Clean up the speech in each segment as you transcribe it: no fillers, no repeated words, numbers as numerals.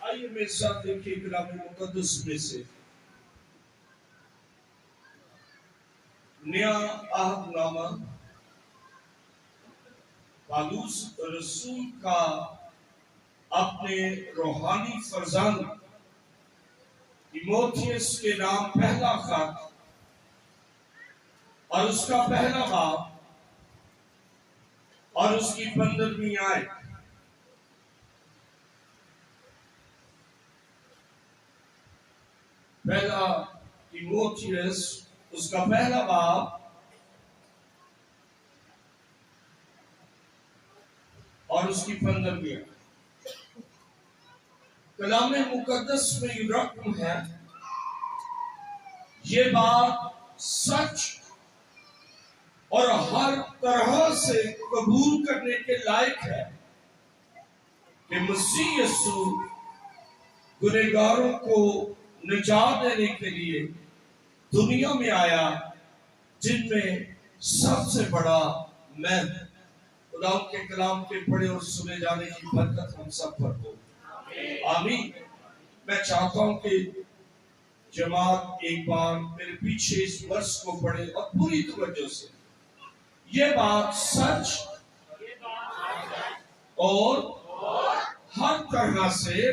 آئیے میرے ساتھ دیکھیے کلام مقدس میں سے نیا عہد نامہ پالوس رسول کا اپنے روحانی فرزند تیموتھیوس کے نام پہلا خط اور اس کا پہلا باب اور اس کی 15ویں آیت۔ پہلا تیموتھیوس اس کا پہلا باب اور اس کی 15ویں آیت۔ کلام مقدس میں یہ رقم ہے، یہ بات سچ اور ہر طرح سے قبول کرنے کے لائق ہے کہ مسیح یسوع گنہگاروں کو نجات دینے کے لیے دنیا میں آیا، جن میں سب سے بڑا میں ہوں۔ خدا کے کلام کے پڑھے اور سنے جانے کی برکت ہم سب پر ہو، آمین۔ میں چاہتا ہوں کہ جماعت ایک بار میرے پیچھے اس ورس کو پڑھے اور پوری توجہ سے۔ یہ بات سچ اور ہر طرح سے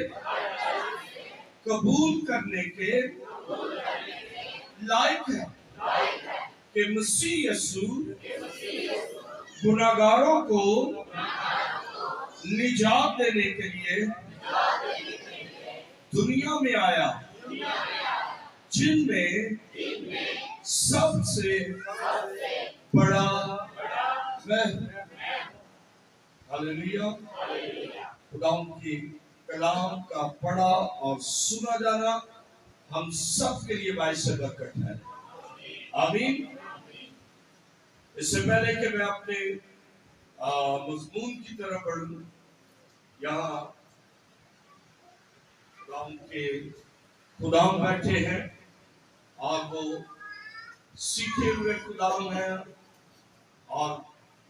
قبول کرنے کے لائق ہے کہ مسیح یسوع گناہگاروں کو نجات دینے کے لیے دنیا میں آیا، جن میں سب سے بڑا میں ہوں۔ ہلیلویا۔ خدا کی کلام کا پڑھا اور سنا جانا ہم سب کے لیے باعث برکت ہے، آمین۔ اس سے پہلے کہ میں اپنے مضمون کی طرف بڑھوں، یہاں خداوند بیٹھے ہیں اور وہ سیکھے ہوئے خداوند ہیں اور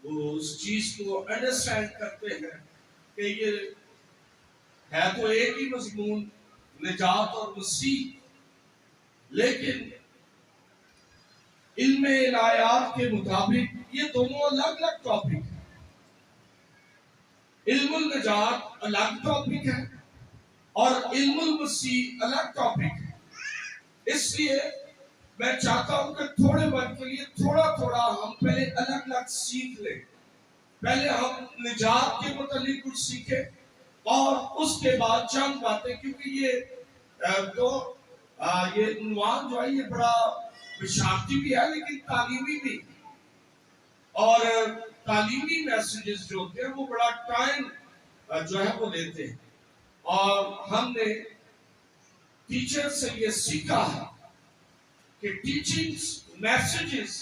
وہ اس چیز کو انڈرسٹینڈ کرتے ہیں کہ یہ ہے تو ایک ہی مضمون، نجات اور مسیح، لیکن علم الہیات کے مطابق یہ دونوں الگ الگ ٹاپک ہیں۔ علم النجات الگ ٹاپک ہے اور علم المسیح الگ ٹاپک ہے۔ اس لیے میں چاہتا ہوں کہ تھوڑے وقت کے لیے تھوڑا تھوڑا ہم پہلے الگ الگ سیکھ لیں۔ پہلے ہم نجات کے متعلق کچھ سیکھیں اور اس کے بعد چند باتیں، کیونکہ یہ عنوان جو ہے یہ بڑا بشارتی بھی ہے لیکن تعلیمی بھی، اور تعلیمی میسیجز جو ہوتے ہیں وہ بڑا ٹائم جو ہے وہ لیتے ہیں، اور ہم نے ٹیچر سے یہ سیکھا ہے کہ ٹیچنگز میسیجز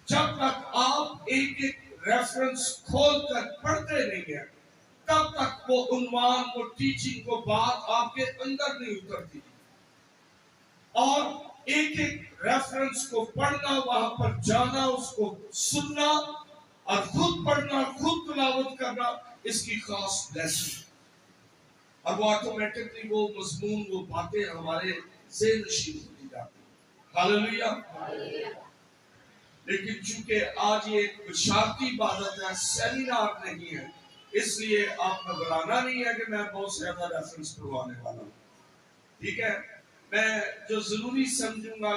جب تک آپ ایک ایک ریفرنس کھول کر پڑھتے نہیں ہیں تب تک وہ عنوان، وہ ٹیچنگ، وہ بات آپ کے اندر نہیں اترتی، اور ایک ایک ریفرنس کو پڑھنا، وہاں پر جانا، اس کو سننا اور خود پڑھنا، خود تلاوت کرنا، اس کی خاص بلیسنگ، اور وہ آٹومیٹکلی وہ مضمون، وہ باتیں ہمارے ذہن نشین ہوتی جاتی ہیں۔ ہاللیلویہ۔ لیکن چونکہ آج یہ ایک بشارتی عبادت ہے، سیمینار نہیں ہے، اس لیے آپ کو بلانا نہیں ہے کہ میں بہت زیادہ ریفرنس پڑھوانے والا ہوں، ٹھیک ہے؟ میں جو ضروری سمجھوں گا،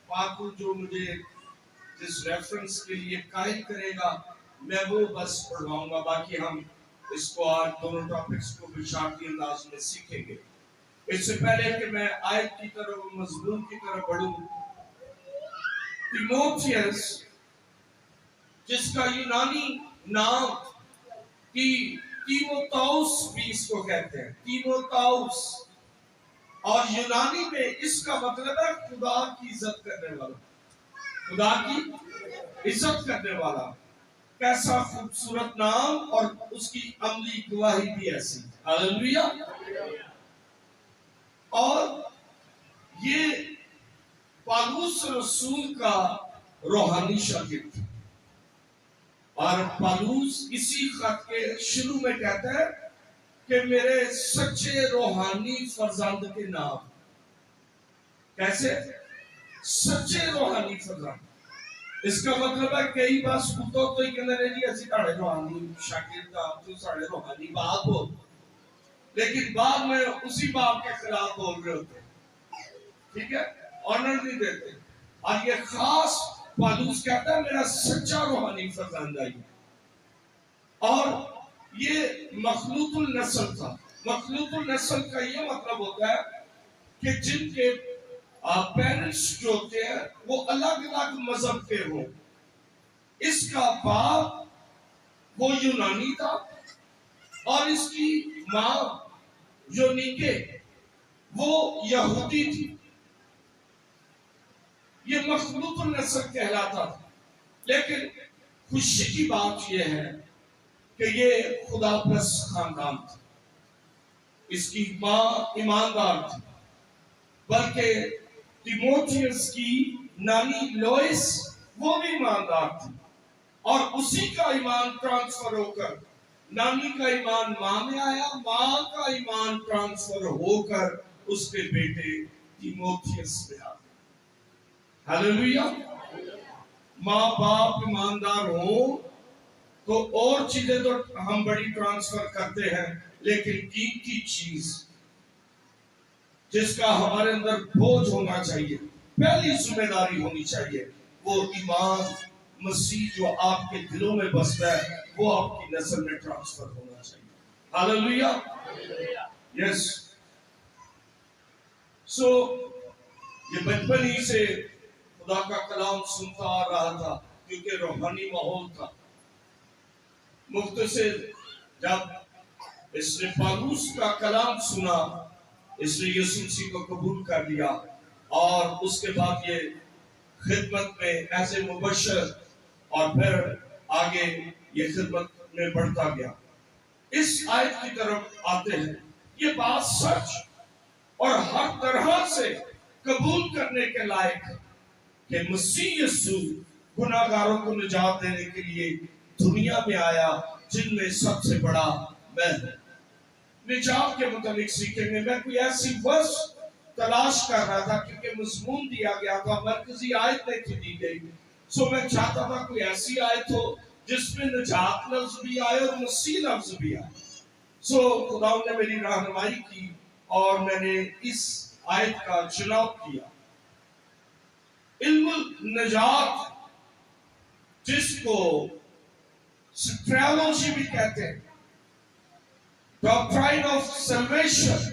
پاکو جو مجھے جس ریفرنس کے لیے قائل کرے گا میں وہ بس پڑھواؤں گا، باقی ہم اس کو آج دونوں ٹاپکس کو بشارتی انداز میں سیکھیں گے۔ اس سے پہلے کہ میں آیت کی طرف، مضمون کی طرف بڑھوں، تیموتھیوس جس کا یونانی نام تیموتاؤس بھی اس کو کہتے ہیں، تیموتاؤس، اور یونانی میں اس کا مطلب ہے خدا کی عزت کرنے والا، خدا کی عزت کرنے والا۔ کیسا خوبصورت نام، اور اس کی عملی گواہی بھی ایسی۔ ہاللیلویہ۔ اور یہ پالوس رسول کا روحانی شاگرد تھا، اور پالوس اسی خط کے شروع میں کہتا ہے کہ میرے سچے روحانی فرزند کے نام. کیسے؟ سچے روحانی فرزند. اس کا مطلب ہے کئی بار سکولوں تو ہی کہنے رہے جی اسی ساڑھے روحانی شاگرد تو ساڑھے روحانی باپ ہو، لیکن بعد میں اسی باپ کے خلاف بول رہے ہوتے ہیں. ٹھیک ہے، آنر نہیں دیتے. اور یہ خاص پالوس کہتا ہے میرا سچا روحانی فرزند آئی. اور یہ مخلوط النسل تھا. مخلوط النسل کا یہ مطلب ہوتا ہے کہ جن کے پیرنٹس جو ہوتے ہیں وہ الگ الگ مذہب کے ہوں. اس کا باپ وہ یونانی تھا اور اس کی ماں یونیکے وہ یہودی تھی. یہ مخلوط النسل کہلاتا تھا. لیکن خوشی کی بات یہ ہے کہ یہ خدا پرست خاندان تھا. اس کی ماں ایماندار تھی، بلکہ تیموتھیوس کی نانی لوئس وہ بھی ایماندار تھی. اور اسی کا ایمان ٹرانسفر ہو کر نانی کا ایمان ماں میں آیا، ماں کا ایمان ٹرانسفر ہو کر اس کے بیٹے تیموتھیوس میں آیا. ہاللیلویا. ماں باپ ایماندار ہوں تو اور چیزیں تو ہم بڑی ٹرانسفر کرتے ہیں، لیکن قیمتی چیز جس کا ہمارے اندر بوجھ ہونا چاہیے، پہلی ذمہ داری ہونی چاہیے، وہ ایمان مسیح جو آپ کے دلوں میں بستا ہے وہ آپ کی نسل میں ٹرانسفر ہونا چاہیے. ہاللیلویا. یس. سو یہ بچپن ہی سے خدا کا کلام سنتا آ رہا تھا کیونکہ روحانی ماحول تھا. مختصر جب اس نے پالوس کا کلام سنا، اس نے یسوع مسیح کو قبول کر لیا اور اس کے بعد یہ خدمت میں ایسے مبشر اور پھر آگے یہ خدمت میں بڑھتا گیا. اس آیت کی طرف آتے ہیں. یہ بات سچ اور ہر طرح سے قبول کرنے کے لائق ہے کہ مسیح یسوع گناہگاروں کو نجات دینے کے لیے دنیا میں آیا، جن میں سب سے بڑا میں ہوں. نجات کے متعلق سیکھیں گے. میں کوئی ایسی ورس تلاش کر رہا تھا کیونکہ مضمون دیا گیا تھا، مرکزی آیت نہیں تھی دی گئی. سو میں چاہتا تھا کوئی ایسی آیت ہو جس میں نجات لفظ بھی آئے اور مسیح لفظ بھی آئے. سو خدا نے میری رہنمائی کی اور میں نے اس آیت کا چناؤ کیا. علم النجات جس کو سٹریالوجی بھی کہتے ہیں، ڈاکٹرائن آف سلویشن،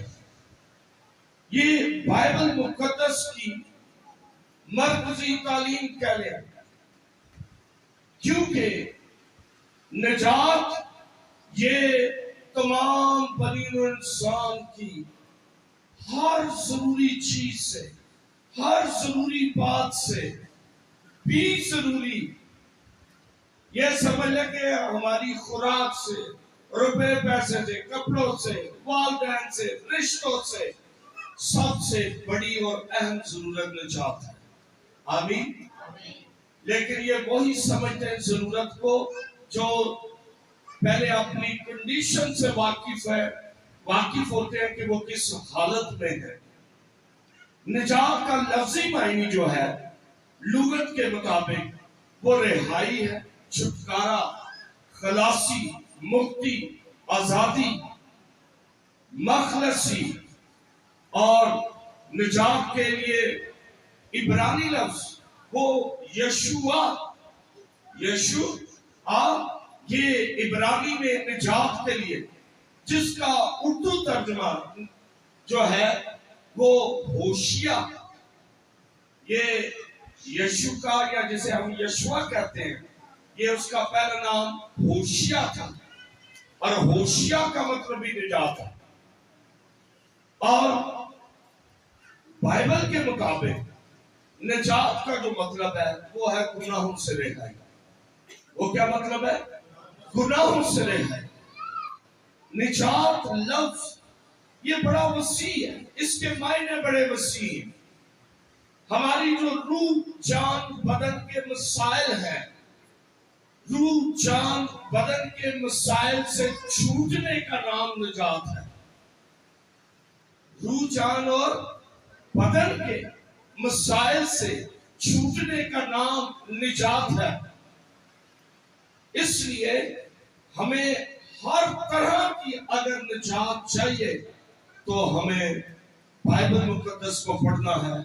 یہ بائبل مقدس کی مرکزی تعلیم کہہ لیں. کیونکہ نجات یہ تمام بنی نوع انسان کی ہر ضروری چیز سے، ہر ضروری بات سے بھی ضروری، یہ سمجھ لیں کہ ہماری خوراک سے، روپے پیسے سے، کپڑوں سے، والدین سے، رشتوں سے سب سے بڑی اور اہم ضرورت نجات ہے. آمین. لیکن یہ وہی سمجھتے ہیں ضرورت کو جو پہلے اپنی کنڈیشن سے واقف ہوتے ہیں کہ وہ کس حالت میں ہے. نجات کا لفظی معنی جو ہے لغت کے مطابق وہ رہائی ہے، چھٹکارا، خلاصی، مکتی، آزادی، مخلصی. اور نجات کے لیے عبرانی لفظ وہ یشوع، یہ عبرانی میں نجات کے لیے، جس کا اردو ترجمہ جو ہے وہ ہوشیہ. یہ یشوع کا یا جسے ہم یشوع کہتے ہیں، یہ اس کا پہلا نام ہوشیہ تھا اور ہوشیہ کا مطلب بھی نجات ہے. اور بائبل کے مطابق نجات کا جو مطلب ہے وہ ہے گناہوں سے رہائی. وہ کیا مطلب ہے؟ گناہوں سے رہائی. نجات لفظ یہ بڑا وسیع ہے، اس کے معنی بڑے وسیع ہیں. ہماری جو روح، جان، بدن کے مسائل ہیں روح جان بدن کے مسائل سے چھوٹنے کا نام نجات ہے. روح جان اور بدن کے مسائل سے چھوٹنے کا نام نجات ہے. اس لیے ہمیں ہر طرح کی اگر نجات چاہیے تو ہمیں بائبل مقدس کو پڑھنا ہے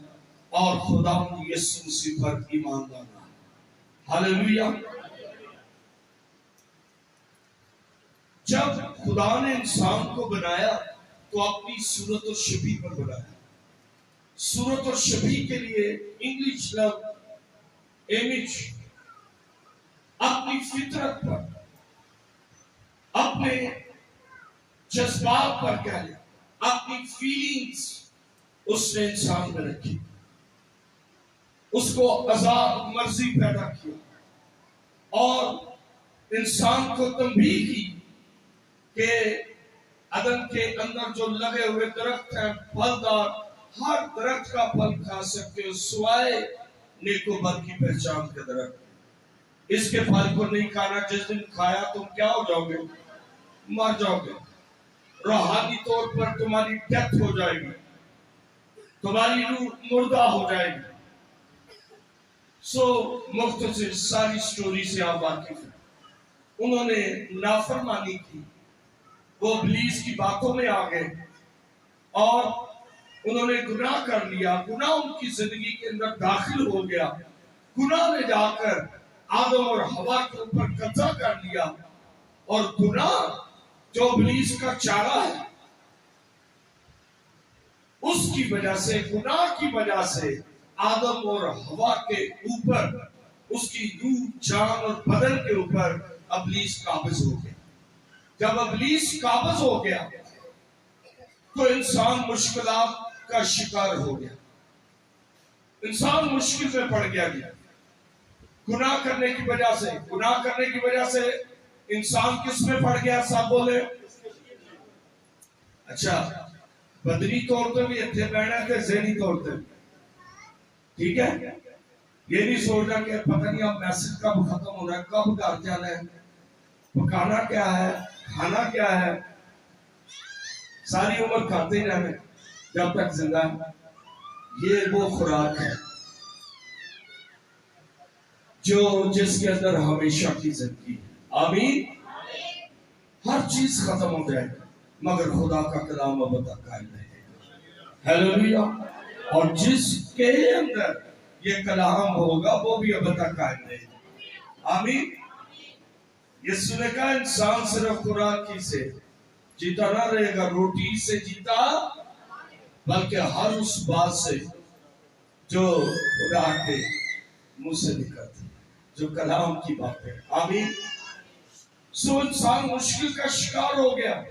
اور خدا کی یسوع مسیح پر ایمان لانا ہے. ہاللیلویا. جب خدا نے انسان کو بنایا تو اپنی صورت اور شبیہ پر بنایا. صورت اور شبیہ کے لیے انگلش لفظ امیج اپنی فطرت پر اپنے جذبات پر کہہ لیں اپنی فیلنگز اس نے انسان میں رکھی. اس کو آزاد مرضی پیدا کیا اور انسان کو تنبیہ کی کہ عدن کے اندر جو لگے ہوئے درخت ہیں پھلدار ہر درخت کا پھل کھا سکتے ہو سوائے نیک و بد کی پہچان کے درخت. اس کے پھل کو نہیں کھانا. جس دن کھایا تم کیا ہو جاؤ گے؟ مر جاؤ گے. روحانی طور پر تمہاری ڈیتھ ہو جائے گی. تمہاری روح مردہ ہو جائے گی. مختصر ساری سٹوری سے آپ واقف ہیں. انہوں نے نافرمانی کی. وہ ابلیس کی باتوں میں آ گئے اور انہوں نے گناہ کر لیا. گناہ ان کی زندگی کے اندر داخل ہو گیا. گناہ نے جا کر آدم اور حوا کے اوپر قبضہ کر لیا اور گناہ جو ابلیس کا چارہ ہے اس کی وجہ سے گناہ کی وجہ سے آدم اور حوا کے اوپر اس کی روح جان اور بدن کے اوپر ابلیس قابض ہو گیا. جب ابلیس قابض ہو گیا تو انسان مشکلات کا شکار ہو گیا. انسان مشکل میں پڑ گیا. گناہ کرنے کی وجہ سے انسان کس میں پڑ گیا؟ سب بولے. اچھا بدنی طور پہ بھی اتنے بہنا تھے ذہنی طور پہ ٹھیک ہے. یہ نہیں سوچنا کہ پتہ نہیں اب میسج کب ختم ہونا ہے کب گھر جانا ہے پکانا کیا ہے کھانا کیا ہے. ساری عمر کھاتے ہی رہنے جب تک زندہ ہے. یہ وہ خوراک ہے جو جس کے اندر ہمیشہ کی زندگی ہے. آمین. ہر چیز ختم ہو جائے گا مگر خدا کا کلام اب تک قائم رہے گا. ہیلیلویا. اور جس کے اندر یہ کلام ہوگا وہ بھی اب تک قائم رہے گا. آمین. یسوع نے کہا انسان صرف خوراک ہی سے جیتا نہ رہے گا روٹی سے جیتا بلکہ ہر اس بات سے جو خدا کے منہ سے نکلتی جو کلام کی بات ہے. آمین. انسان مشکل کا شکار ہو گیا.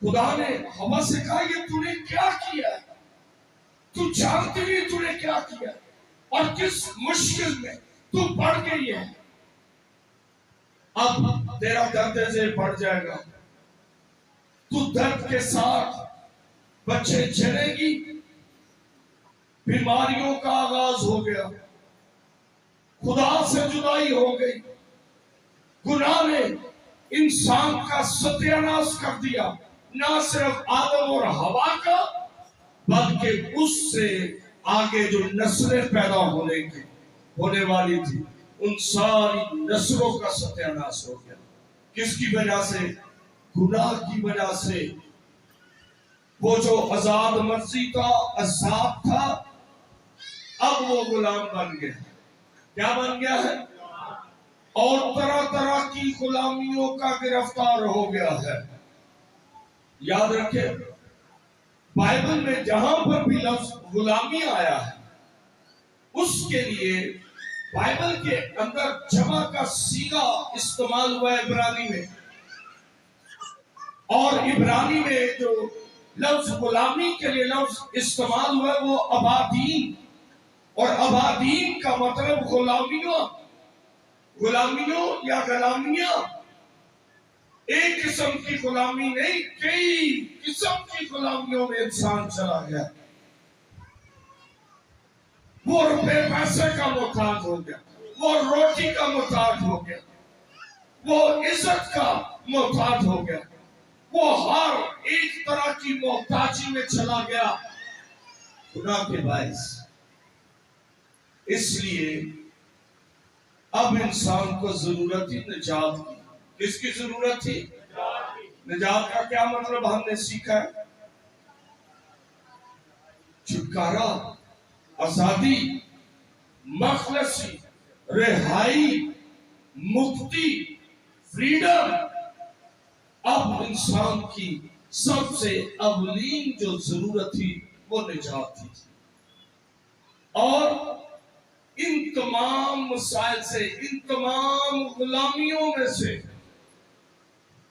خدا نے ہوا سے کہا یہ تو نے کیا کیا ہے؟ تو جانتی نہیں تو نے کیا کیا اور کس مشکل میں تو پڑ گئی ہے. اب تیرا درد سے بڑھ جائے گا. تو درد کے ساتھ بچے جنے گی. بیماریوں کا آغاز ہو گیا. خدا سے جدائی ہو گئی. گناہ نے انسان کا ستیاناش کر دیا. نہ صرف آدم اور حوا کا بلکہ اس سے آگے جو نسلیں پیدا ہونے والی تھی ان ساری نسلوں کا ستیاناش ہو گیا. کس کی وجہ سے؟ گناہ کی وجہ سے. وہ جو آزاد مرضی کا عذاب تھا اب وہ غلام بن گیا. کیا بن گیا ہے؟ اور طرح طرح کی غلامیوں کا گرفتار ہو گیا ہے. یاد رکھیں بائبل میں جہاں پر بھی لفظ غلامی آیا ہے اس کے لیے بائبل کے اندر جمع کا صیغہ استعمال ہوا ہے عبرانی میں. اور عبرانی میں جو لفظ غلامی کے لیے لفظ استعمال ہوا ہے وہ عبادین. اور عبادین کا مطلب غلامیوں یا غلامیاں. ایک قسم کی غلامی نہیں کئی قسم کی غلامیوں میں انسان چلا گیا. وہ روپے پیسے کا محتاج ہو گیا. وہ روٹی کا محتاج ہو گیا، وہ عزت کا محتاج ہو گیا، وہ ہر ایک طرح کی محتاجی میں چلا گیا گناہ کے باعث۔ اس لیے اب انسان کو ضرورت ہی نجات کی۔ کس کی ضرورت تھی؟ نجات کا کیا مطلب ہم نے سیکھا ہے؟ چھٹکارا، آزادی، مخلصی، رہائی، مکتی، فریڈم۔ اب انسان کی سب سے اولین جو ضرورت تھی وہ نجات تھی، اور ان تمام مسائل سے، ان تمام غلامیوں میں سے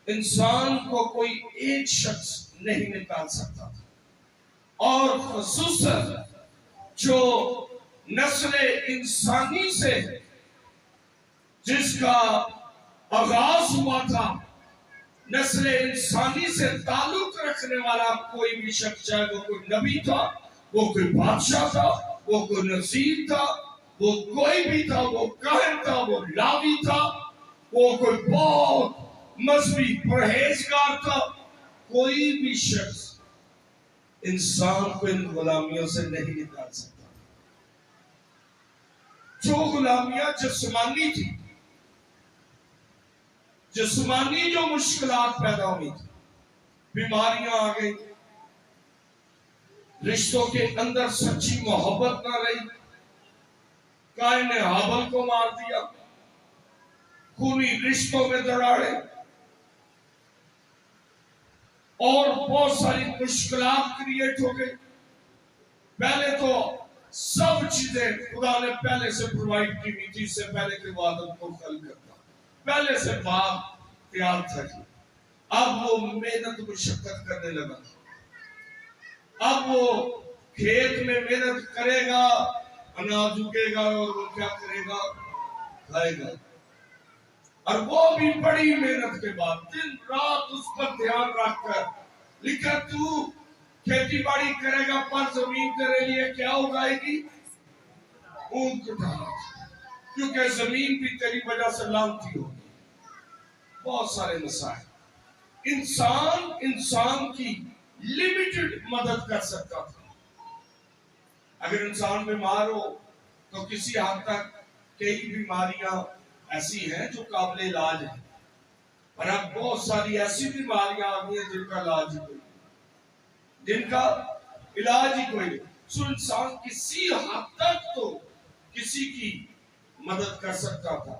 انسان کو کوئی ایک شخص نہیں نکال سکتا تھا، اور خصوصاً جو نسل انسانی سے جس کا آغاز ہوا تھا، نسل انسانی سے تعلق رکھنے والا کوئی بھی شخص، چاہے وہ کوئی نبی تھا، وہ کوئی بادشاہ تھا، وہ کوئی نذیر تھا، وہ کوئی بھی تھا، وہ کاہن تھا، وہ لاوی تھا، وہ کوئی بہت مذہبی پرہیزگار تھا، کوئی بھی شخص انسان کو ان غلامیوں سے نہیں نکال سکتا۔ جو غلامیاں جسمانی تھی، جسمانی جو مشکلات پیدا ہوئی تھی، بیماریاں آ گئی، رشتوں کے اندر سچی محبت نہ رہی، قائن نے حابل کو مار دیا، خونی رشتوں میں دراڑیں، اور بہت ساری مشکلات کریٹ ہو گئی۔ پہلے تو سب چیزیں خدا نے پہلے سے پرووائڈ کی ہوئی تھی، اس سے پہلے کہ وہ آدم کو خلق کرتا، پہلے سے باغ تیار تھا۔ اب وہ محنت مشقت کرنے لگا، اب وہ کھیت میں محنت کرے گا، اناج اگے گا، اور وہ کیا کرے گا؟ کھائے گا، اور وہ بھی بڑی محنت کے بعد دن رات اس پر دھیان رکھ کر لکھا، تو کھیتی باڑی کرے گا پر زمین تیرے لیے کیا اگائے گی؟ اونٹ کٹانا، کیونکہ زمین بھی تیری وجہ سے لانتی ہوگی۔ بہت سارے مسائل۔ انسان کی لمیٹڈ مدد کر سکتا تھا۔ اگر انسان بیمار ہو تو کسی حد تک کئی بیماریاں ایسی ہیں جو قابل علاج ہیں، اور اب بہت ساری ایسی بیماریاں آ گئی ہیں جن کا علاج ہی کوئی نہیں۔ سو انسان کسی حد تک تو کسی کی مدد کر سکتا تھا،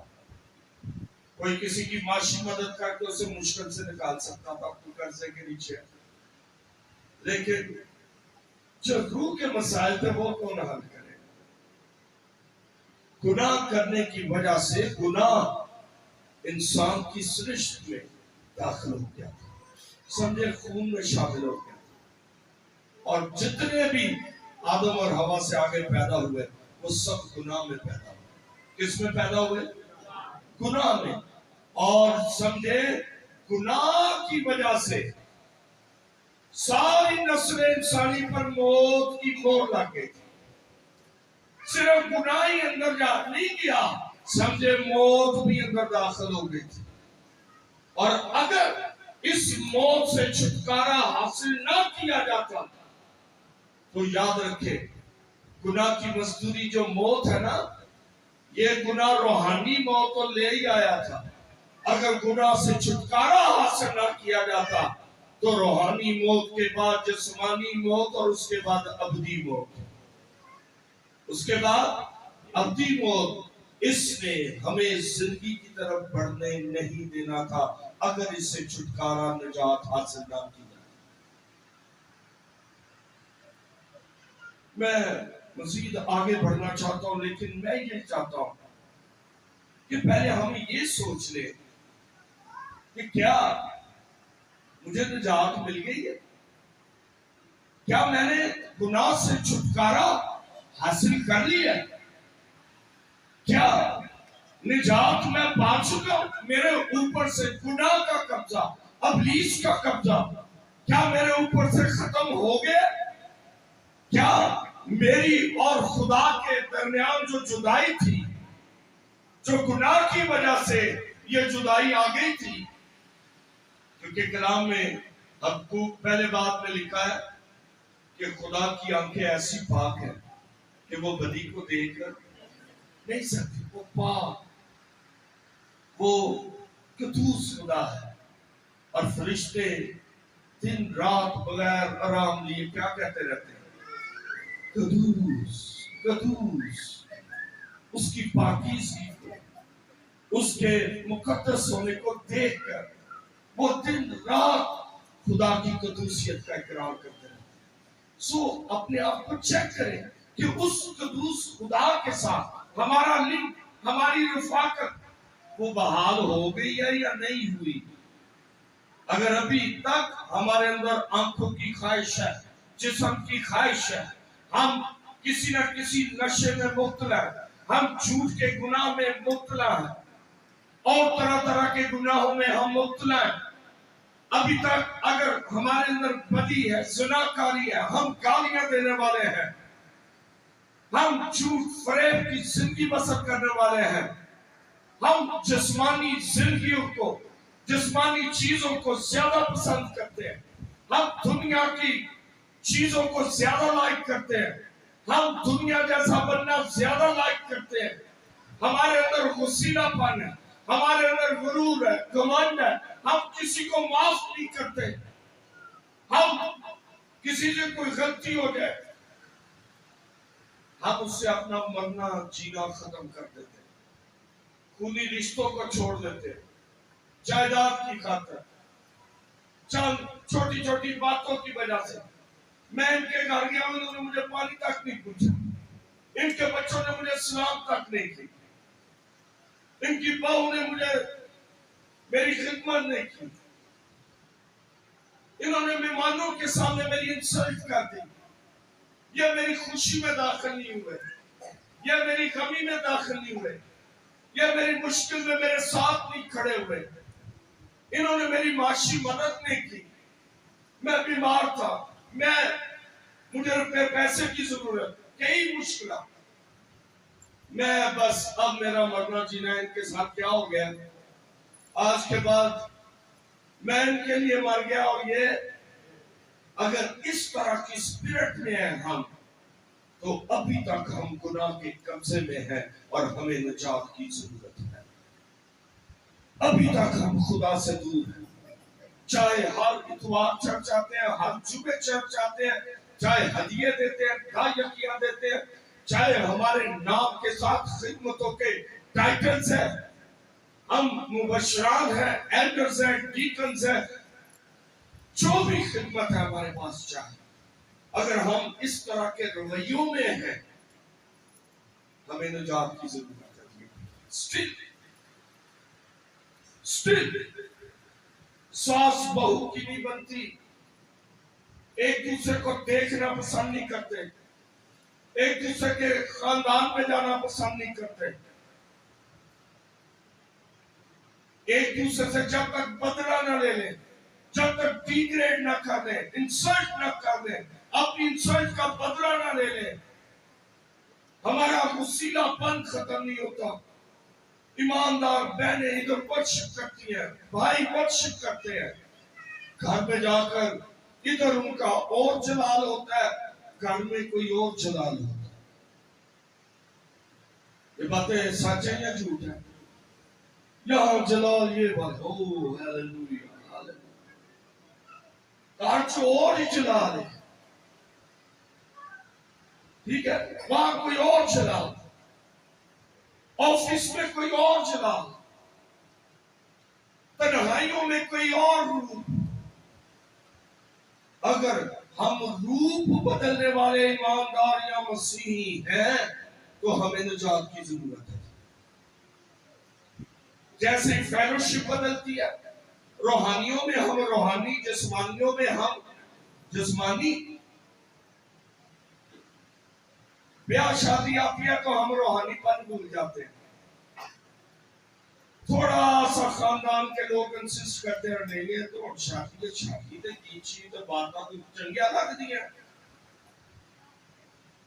کوئی کسی کی معاشی مدد کر کے اسے مشکل سے نکال سکتا تھا اپنے قرضے کے نیچے، لیکن جو روح کے مسائل تھے وہ کون حل کرے؟ گناہ کرنے کی وجہ سے گناہ انسان کی سرشت میں داخل ہو گیا تھا، سمجھے خون میں شامل ہو گیا، اور جتنے بھی آدم اور حوا سے آگے پیدا ہوئے وہ سب گناہ میں پیدا ہوئے۔ کس میں پیدا ہوئے؟ گناہ میں۔ اور سمجھے گناہ کی وجہ سے ساری نسل انسانی پر موت کی مہر لگ گئی تھی۔ صرف گناہ ہی اندر جا نہیں گیا، سمجھے موت بھی اندر داخل ہو گئی تھی، اور اگر اس موت سے چھٹکارا حاصل نہ کیا جاتا تو یاد رکھے گناہ کی مزدوری جو موت ہے نا، یہ گناہ روحانی موت تو لے ہی آیا تھا۔ اگر گناہ سے چھٹکارا حاصل نہ کیا جاتا تو روحانی موت کے بعد جسمانی موت، اور اس کے بعد ابدی موت، اس کے بعد ابدی موت۔ اس نے ہمیں زندگی کی طرف بڑھنے نہیں دینا تھا اگر اس سے چھٹکارا نجات حاصل نہ کی جائے۔ میں مزید آگے بڑھنا چاہتا ہوں، لیکن میں یہ چاہتا ہوں کہ پہلے ہم یہ سوچ لیں کہ کیا مجھے نجات مل گئی ہے؟ کیا میں نے گناہ سے چھٹکارا حاصل کر لیا ہے؟ کیا نجات میں پا چکا ہوں؟ میرے اوپر سے گناہ کا قبضہ، ابلیس کا قبضہ کیا میرے اوپر سے ختم ہو گیا؟ کیا میری اور خدا کے درمیان جو جدائی تھی جو گناہ کی وجہ سے یہ جدائی آ گئی تھی، کیونکہ کلام میں حبقوق پہلے بات میں لکھا ہے کہ خدا کی آنکھیں ایسی پاک ہیں کہ وہ بدی کو دیکھ کر نہیں سکتی، وہ پاک، وہ قدوس خدا ہے۔ اور فرشتے دن رات بغیر آرام لیے کیا کہتے رہتے ہیں؟ قدوس قدوس۔ اس کی پاکیزگی کو، اس کے مقدس ہونے کو دیکھ کر وہ دن رات خدا کی قدوسیت کا اقرار کرتے ہیں۔ سو اپنے آپ کو چیک کریں کہ اس قدوس خدا کے ساتھ ہمارا لنک، ہماری رفاقت وہ بحال ہو گئی ہے یا نہیں ہوئی۔ اگر ابھی تک ہمارے اندر آنکھوں کی خواہش ہے، جسم کی خواہش ہے، ہم کسی نہ کسی نشے میں مبتلا ہے، ہم جھوٹ کے گناہ میں مبتلا ہیں اور طرح طرح کے گناہوں میں ہم مبتلا ہیں، ابھی تک اگر ہمارے اندر بدی ہے، زناکاری ہے، ہم گالیاں دینے والے ہیں، ہم جھوٹ فریب کی زندگی بسر کرنے والے ہیں، ہم جسمانی زندگیوں کو، جسمانی چیزوں کو زیادہ پسند کرتے ہیں، ہم دنیا کی چیزوں کو زیادہ لائک کرتے ہیں، ہم دنیا جیسا بننا زیادہ لائک کرتے ہیں، ہمارے اندر غصیلا پن ہے، ہمارے اندر غرور ہے، گھمنڈ ہے، ہم کسی کو معاف نہیں کرتے، ہم کسی سے کوئی غلطی ہو جائے ہم اس سے اپنا مرنا جینا ختم کر دیتے ہیں، خونی رشتوں کو چھوڑ دیتے ہیں، جائیداد کی خاطر، چند چھوٹی چھوٹی باتوں کی وجہ سے۔ میں ان کے گھر گیا، انہوں نے مجھے پانی تک نہیں پوچھا، ان کے بچوں نے مجھے سلام تک نہیں کی، ان کی بہو نے مجھے میری خدمت نہیں کی، انہوں نے مہمانوں کے سامنے میری انسلٹ کر دی، یہ میری خوشی میں داخل نہیں ہوئے، یہ میری غمی میں داخل نہیں ہوئے، یہ میری مشکل میں میرے ساتھ نہیں کھڑے ہوئے، انہوں نے میری معاشی مدد نہیں کی، میں بیمار تھا، مجھے روپے پیسے کی ضرورت، کئی مشکلات، میں بس اب میرا مرنا جینا ان کے ساتھ کیا ہو گیا، آج کے بعد میں ان کے لیے مر گیا، اور یہ اگر اس طرح کی سپرٹ میں ہیں ہم، تو ابھی تک ہم گناہ کے قبضے میں ہیں اور ہمیں نجات کی ضرورت ہے، ابھی تک ہم خدا سے دور ہیں، چاہے ہر اتوار چرچ آتے ہیں، ہر جمعے چرچ آتے ہیں، چاہے ہدیے دیتے ہیں، دعائیاں دیتے ہیں، چاہے ہمارے نام کے ساتھ خدمتوں کے ٹائٹلز ہیں، ہم مبشران ہیں، ایلڈرز ہیں، ڈیکنز ہیں، جو بھی خدمت ہے ہمارے پاس چاہے، اگر ہم اس طرح کے رویوں میں ہیں، ہمیں نجات کی ضرورت ہے۔ سٹل ساس بہو کی نہیں بنتی، ایک دوسرے کو دیکھنا پسند نہیں کرتے، ایک دوسرے کے خاندان میں جانا پسند نہیں کرتے، ایک دوسرے سے جب تک بدلہ نہ لے لیں، جب تک ڈیگریڈ نہ کر لیں، انسلٹ نہ کر لیں، اپنی انسلٹ کا بدلہ نہ لے لیں، ہمارا غصیلا پن ختم نہیں ہوتا۔ ایماندار بہنیں ادھر ورشپ کرتی ہیں، بھائی ورشپ کرتے ہیں، گھر میں جا کر ادھر ان کا اور جلال ہوتا ہے، گھر میں کوئی اور جلال ہوتا ہے۔ یہ باتیں سچ ہیں یا جھوٹ ہیں؟ یہاں جلال یہ بات، او ہیلیلویا ہیلیلویا، کارچ اور ہی جلال ہے، ٹھیک ہے، وہاں کوئی اور جلال، آفس میں کوئی اور جلال، تنہائیوں میں کوئی اور روپ۔ اگر ہم روپ بدلنے والے ایماندار یا مسیحی ہیں تو ہمیں نجات کی ضرورت ہے۔ جیسے فیلوشپ بدلتی ہے، روحانیوں میں ہم روحانی، جسمانیوں میں ہم جسمانی، بیاہ شادی آتی ہے تو ہم روحانی پن بھول جاتے ہیں، تھوڑا سا خاندان کے لوگ انسسٹ کرتے ہیں، نہیں تو شادی تے کی چیز تے باتاں کوئی چنگیا لگ دی ہیں،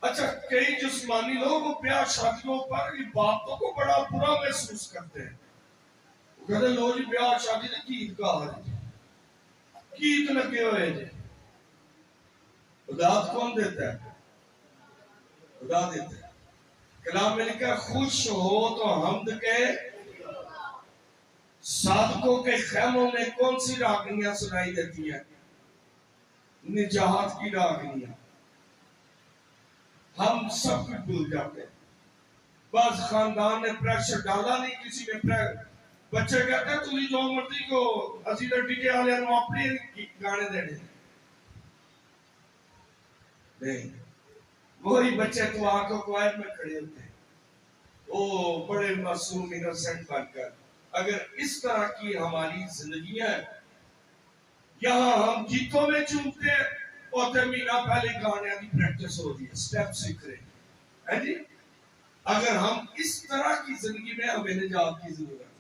اچھا کئی جسمانی لوگ بیاہ شادیوں پر یہ باتوں کو بڑا برا محسوس کرتے ہیں. وہ کہتے ہیں لو جی بیاہ شادی نے گیت گا رہے گیت لگے ہوئے جی. ہدایت کون دیتا ہے؟ خدا دیتا ہے. کلام میں لکھا خوش ہو تو حمد کے صادقوں کے خیموں میں کون سی راگنیاں سنائی دیتی ہیں؟ نجات کی راگنیاں. ہم سب کچھ بھول جاتے ہیں. بعض خاندان نے پریشر ڈالا نہیں, کسی نے بچے کہتے ہیں تمہیں جو مرضی کو اسی لڑکی کے آلے ہم اپنے گانے دینے نہیں. وہی بچے تو آنکھوں کو آئے میں کھڑے ہوتے ہیں او بڑے معصوم انوسنٹ بن کر. اگر اس طرح کی ہماری زندگیاں یہاں ہم گیتوں میں چومتے ہیں اور مہینہ پہلے گانے کی پریکٹس ہو رہی ہے, سٹیپ سیکھ رہے ہیں جی. اگر ہم اس طرح کی زندگی میں ہمیں نجات کی ضرورت ہے.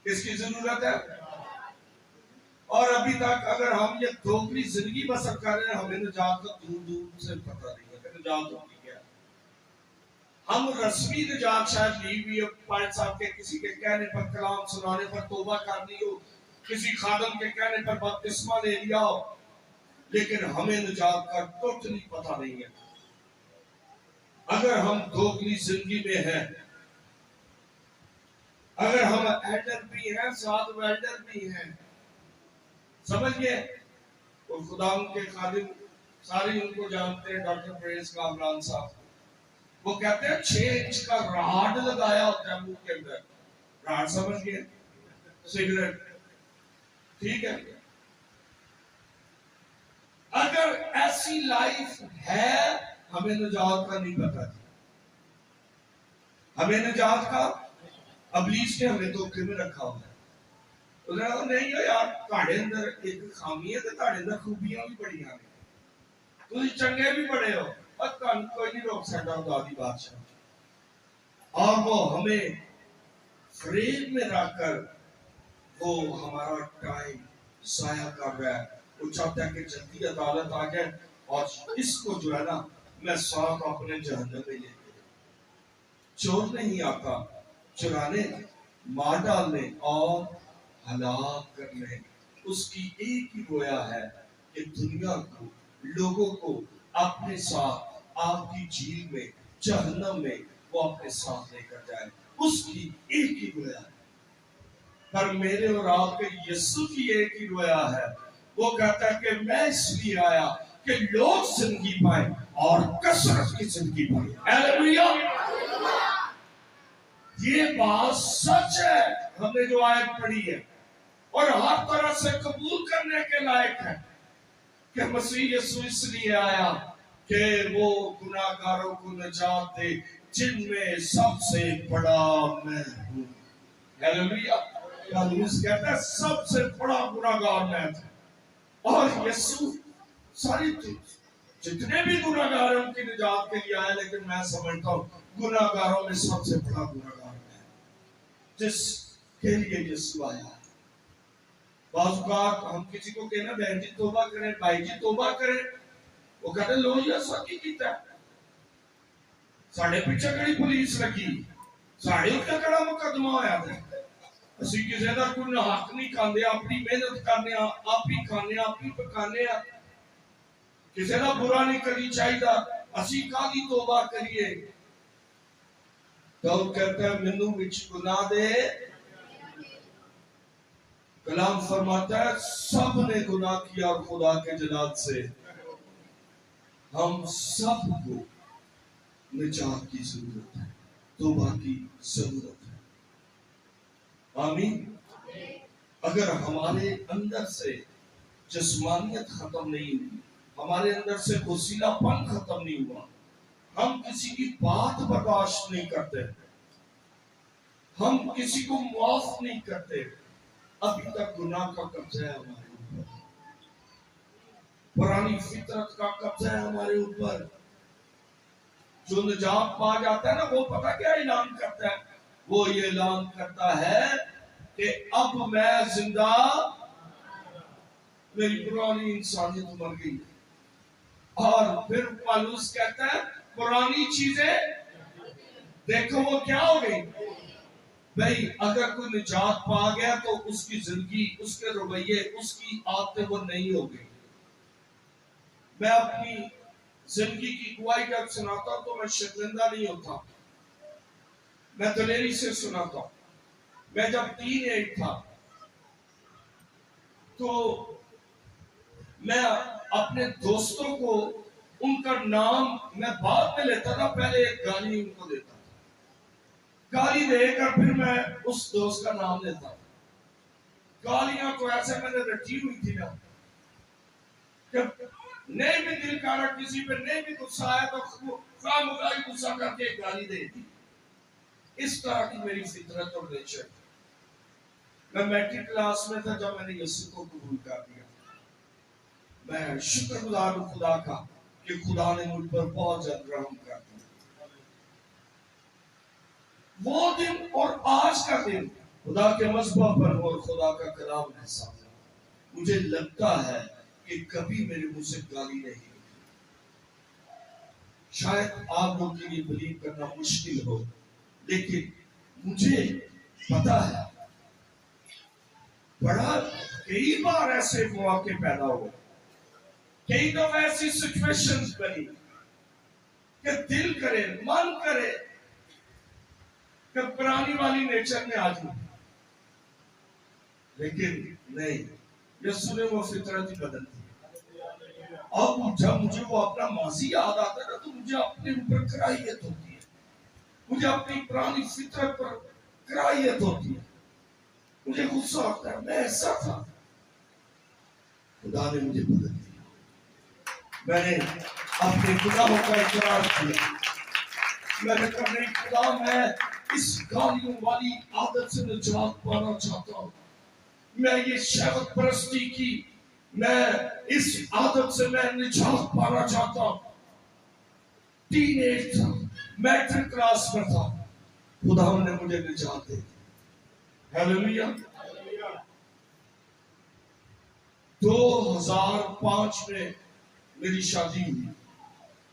کس کی ضرورت ہے؟ اور ابھی تک اگر ہم یہ دھوکری زندگی بسر کر رہے ہیں ہمیں نجات کا دور دور سے پتہ نہیں ہے کہ نجات ہوگی کیا. ہم رسمی نجات شاید لی ہوئی ہے پائٹ صاحب کے کسی کے کہنے پر, کلام سنانے پر توبہ کر لی ہو, کسی خادم کے کہنے پر بپتسمہ لے لیا ہو, لیکن ہمیں نجات کا ٹوٹلی پتہ نہیں ہے. اگر ہم دھوکری زندگی میں ہیں, اگر ہم ایڈر بھی ہیں ساتھ ویلڈر بھی ہیں, سمجھئے اور خدا ان کے خادم سارے ان کو جانتے ہیں, ڈاکٹر پریز کامران صاحب, وہ کہتے ہیں 6 انچ کا راڈ لگایا ہوتا ہے منہ کے اندر. راڈ سمجھ گئے؟ سگریٹ, ٹھیک ہے. اگر ایسی لائف ہے ہمیں نجات کا نہیں پتا. ہمیں نجات کا ابلیس نے ہمیں دھوکے میں رکھا ہوا ہے. نہیں ہو یار تہاڈے اندر ایک خامی ہے تے تہاڈے اندر خوبیاں بھی بڑی ہیں, تسی چنگے بھی بڑے ہو, اور تہاڈوں کوئی نہیں روک سکتا خدا دی بادشاہ. اور وہ ہمیں فریب میں رکھ کر وہ ہمارا ٹائم ضائع کر رہا ہے. وہ چاہتا ہے کہ جلدی عدالت آ جائے اور اس کو جو ہے نا میں ساتھ اپنے جہنم میں لے کے. چور نہیں آتا چرانے, مار ڈالنے اور ہلاک کرنے. اس کی ایک ہی رویا ہے کہ دنیا کو, لوگوں کو اپنے ساتھ آپ کی جھیل میں, جہنم میں وہ اپنے ساتھ لے کر جائے. اس کی ایک ہی رویا ہے. پر میرے اور آپ کے یسوع کی ایک ہی رویا ہے. وہ کہتا ہے کہ میں اس لیے آیا کہ لوگ زندگی پائیں اور کثرت کی زندگی پائیں. ہیلیلویا. یہ بات سچ ہے, ہم نے جو آیت پڑھی ہے, اور ہر طرح سے قبول کرنے کے لائق ہے کہ مسیح یسوع اس لیے آیا کہ وہ گناہگاروں کو نجات دے جن میں سب سے بڑا میں ہوں. ہیلیلویا. پالوس کہتا ہے سب سے بڑا گناہگار میں تھا, اور یسوع ساری جتنے بھی گناہگار ہیں ان کی نجات کے لیے آیا, لیکن میں سمجھتا ہوں گناہگاروں میں سب سے بڑا گناہگار میں جس کے لیے یسوع آیا. بعض اوقات ہم کسی کو کہنا بہن جی توبہ کریں, بھائی جی توبہ کریں, وہ کہتے ہیں لو یہ سب کی کیتا ہے, ساڑھے پیچھے کڑی پولیس لگی, ساڑھے اتنے کڑا مقدمہ ہویا تھا. اسی کسی دا کوئی حق نہیں کھاندے, اپنی محنت کرنے آپ ہی کھانے, آپ ہی پکانے, کسی دا برا نہیں کرنی چاہیے, اسی کالی توبہ کریے. تو کہتا ہے منو وچ گناہ دے. کلام فرماتا ہے سب نے گناہ کیا اور خدا کے جلال سے ہم سب کو نجات کی ضرورت ہے, توبہ کی ضرورت ہے. آمین. اگر ہمارے اندر سے جسمانیت ختم نہیں ہوئی, ہمارے اندر سے وسیلہ پن ختم نہیں ہوا, ہم کسی کی بات برداشت نہیں کرتے, ہم کسی کو معاف نہیں کرتے, ابھی تک گناہ کا قبضہ ہے ہمارے اوپر, پرانی فطرت کا قبضہ ہے ہمارے اوپر. جو نجات پا جاتا ہے نا وہ پتہ کیا اعلان کرتا ہے, وہ یہ اعلان کرتا ہے کہ اب میں زندہ, میری پرانی انسانیت مر گئی, اور پھر پالوس کہتا ہے پرانی چیزیں دیکھو وہ کیا ہو گئی. بھائی اگر کوئی نجات پا گیا تو اس کی زندگی، اس کے رویے، اس کی عادتیں وہ نہیں ہو گئی. میں اپنی زندگی کی گواہی جب سناتا ہوں تو میں شرمندہ نہیں ہوتا، میں دلیری سے سناتا ہوں. میں جب ٹین ایج تھا تو میں اپنے دوستوں کو ان کا نام میں بعد میں لیتا تھا، پہلے ایک گالی ان کو دیتا تھا. گالی دے کر پھر میں اس دوست کا نام لیتا تھا. گالیاں تو ایسے میں نے رٹی ہوئی تھی نا کہ نہیں بھی دل کا رکھ کسی پہ نہیں بھی غصہ آیا تو خواہ مخواہ غصہ کر کے گالی دے دی. اس طرح کی میری فطرت اور نیچر. میں میٹرک کلاس میں تھا جب میں نے یسوع کو قبول کر دیا. میں شکر گزار ہوں خدا کا کہ خدا نے مجھ پر بہت زیادہ رحم کر دیا. وہ دن اور آج کا دن خدا کے مذبح پر اور خدا کا کلام ہے سامنے، مجھے لگتا ہے کہ کبھی میرے منہ سے گالی نہیں. شاید آپ لوگوں کے لیے بلیو کرنا مشکل ہو، لیکن مجھے پتا ہے بڑا کئی بار ایسے مواقع پیدا ہوئے، کئی دفعہ ایسی سچویشنز بنی کہ دل کرے، من کرے کہ پرانی والی نیچر میں آ جاؤں، لیکن نہیں، یسوع نے وہ فطرت ہی بدل دی. اب جب مجھے وہ اپنا ماضی یاد آتا ہے نا تو مجھے اپنے اوپر کراہیت ہوتی ہے، مجھے اپنی پرانی فطرت پر کراہیت ہوتی ہے، مجھے غصہ آتا ہے. میں ایسا تھا، خدا نے مجھے بدل دیا. میں نے اپنے گناہوں کا اقرار کیا. میں نے کہا نہیں خدا، میں اس گالیوں والی عادت سے نجات پانا چاہتا ہوں. میں یہ شہوت پرستی کی، میں اس عادت سے میں نجات پانا چاہتا ہوں. ٹین ایج تھا، میٹرک کلاس میں تھا، خدا نے مجھے نجات دے دی. ہیلیلویا. 2005 میں میری شادی ہوئی.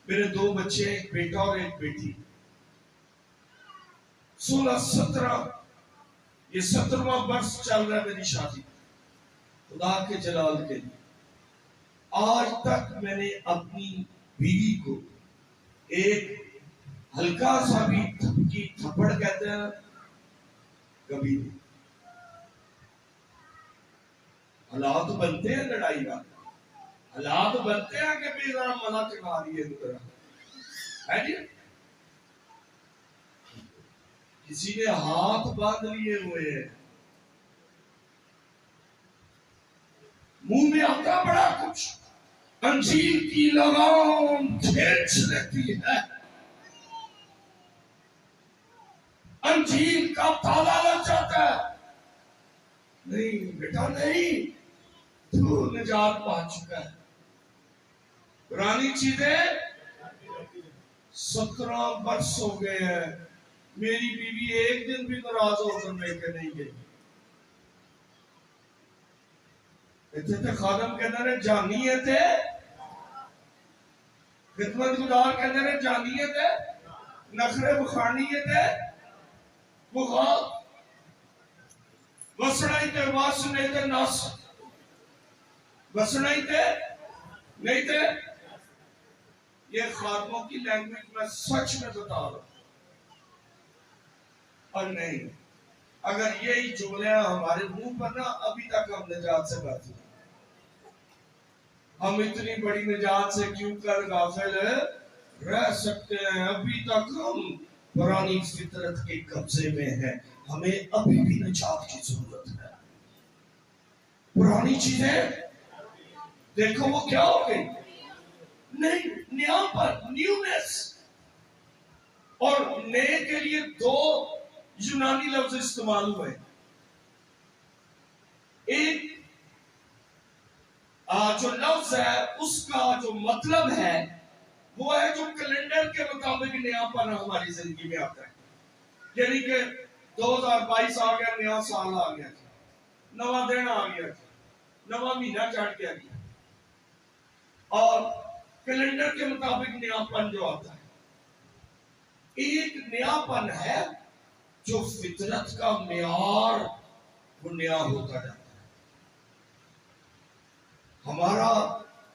میرے 2 بچے، ایک بیٹا اور ایک بیٹی. 16-17 یہ 17واں برس چل رہا ہے میری شادی. خدا کے جلال کے لیے آج تک میں نے اپنی بیوی کو ایک ہلکا سا بھی تھپکی، تھپڑ کہتے ہیں، کبھی نہیں. حالات بنتے ہیں لڑائی کا، حالات بنتے ہیں کہ بھی ذرا مزہ چکھا دیے ہے جی. کسی نے ہاتھ باندھ لیے ہوئے ہیں، منہ میں آتا بڑا کچھ، انجیل کی لگام کھینچ لیتی ہے، انجیل کا تالا لگ جاتا ہے. نہیں بیٹا نہیں، تو نجات پا چکا ہے. پرانی چیزیں 17 برس ہو گئے ہیں، میری بیوی ایک دن بھی ناراض ہو کر لے کے نہیں گئی. اتنے خادم کہتے ہیں جانیے تھے، خدمت گزار کہتے ہیں جانیے تھے، نخرے بخارنیے تھے، بخار وسڑائی تھے، واس نہیں تھے، ناس وسڑائی تھے نہیں تھے. یہ خادموں کی لینگویج میں سچ میں بتا رہا ہوں. اور نہیں، اگر یہی جملے ہمارے منہ پر نا، ابھی تک ہم نجات سے بچے. ہم اتنی بڑی نجات سے کیوں کر غافل رہ سکتے ہیں؟ ابھی تک ہم پرانی فطرت کے قبضے میں ہیں. ہمیں ابھی بھی نجات کی ضرورت ہے. پرانی چیزیں دیکھو وہ کیا ہو گئی، نہیں نیا پر نیونیس. اور نئے کے لیے 2 یونانی لفظ استعمال ہوئے. ایک جو لفظ ہے اس کا جو مطلب ہے وہ ہے جو کیلنڈر کے مطابق نیا پن ہماری زندگی میں آتا ہے. یعنی کہ 2022 آ گیا، نیا سال آ گیا، نواں دن آ گیا، نواں مہینہ چڑھ کے آ گیا. اور کیلنڈر کے مطابق نیاپن جو آتا ہے، ایک نیاپن ہے جو فطرت کا معیار وہ نیا ہوتا جاتا ہے. ہمارا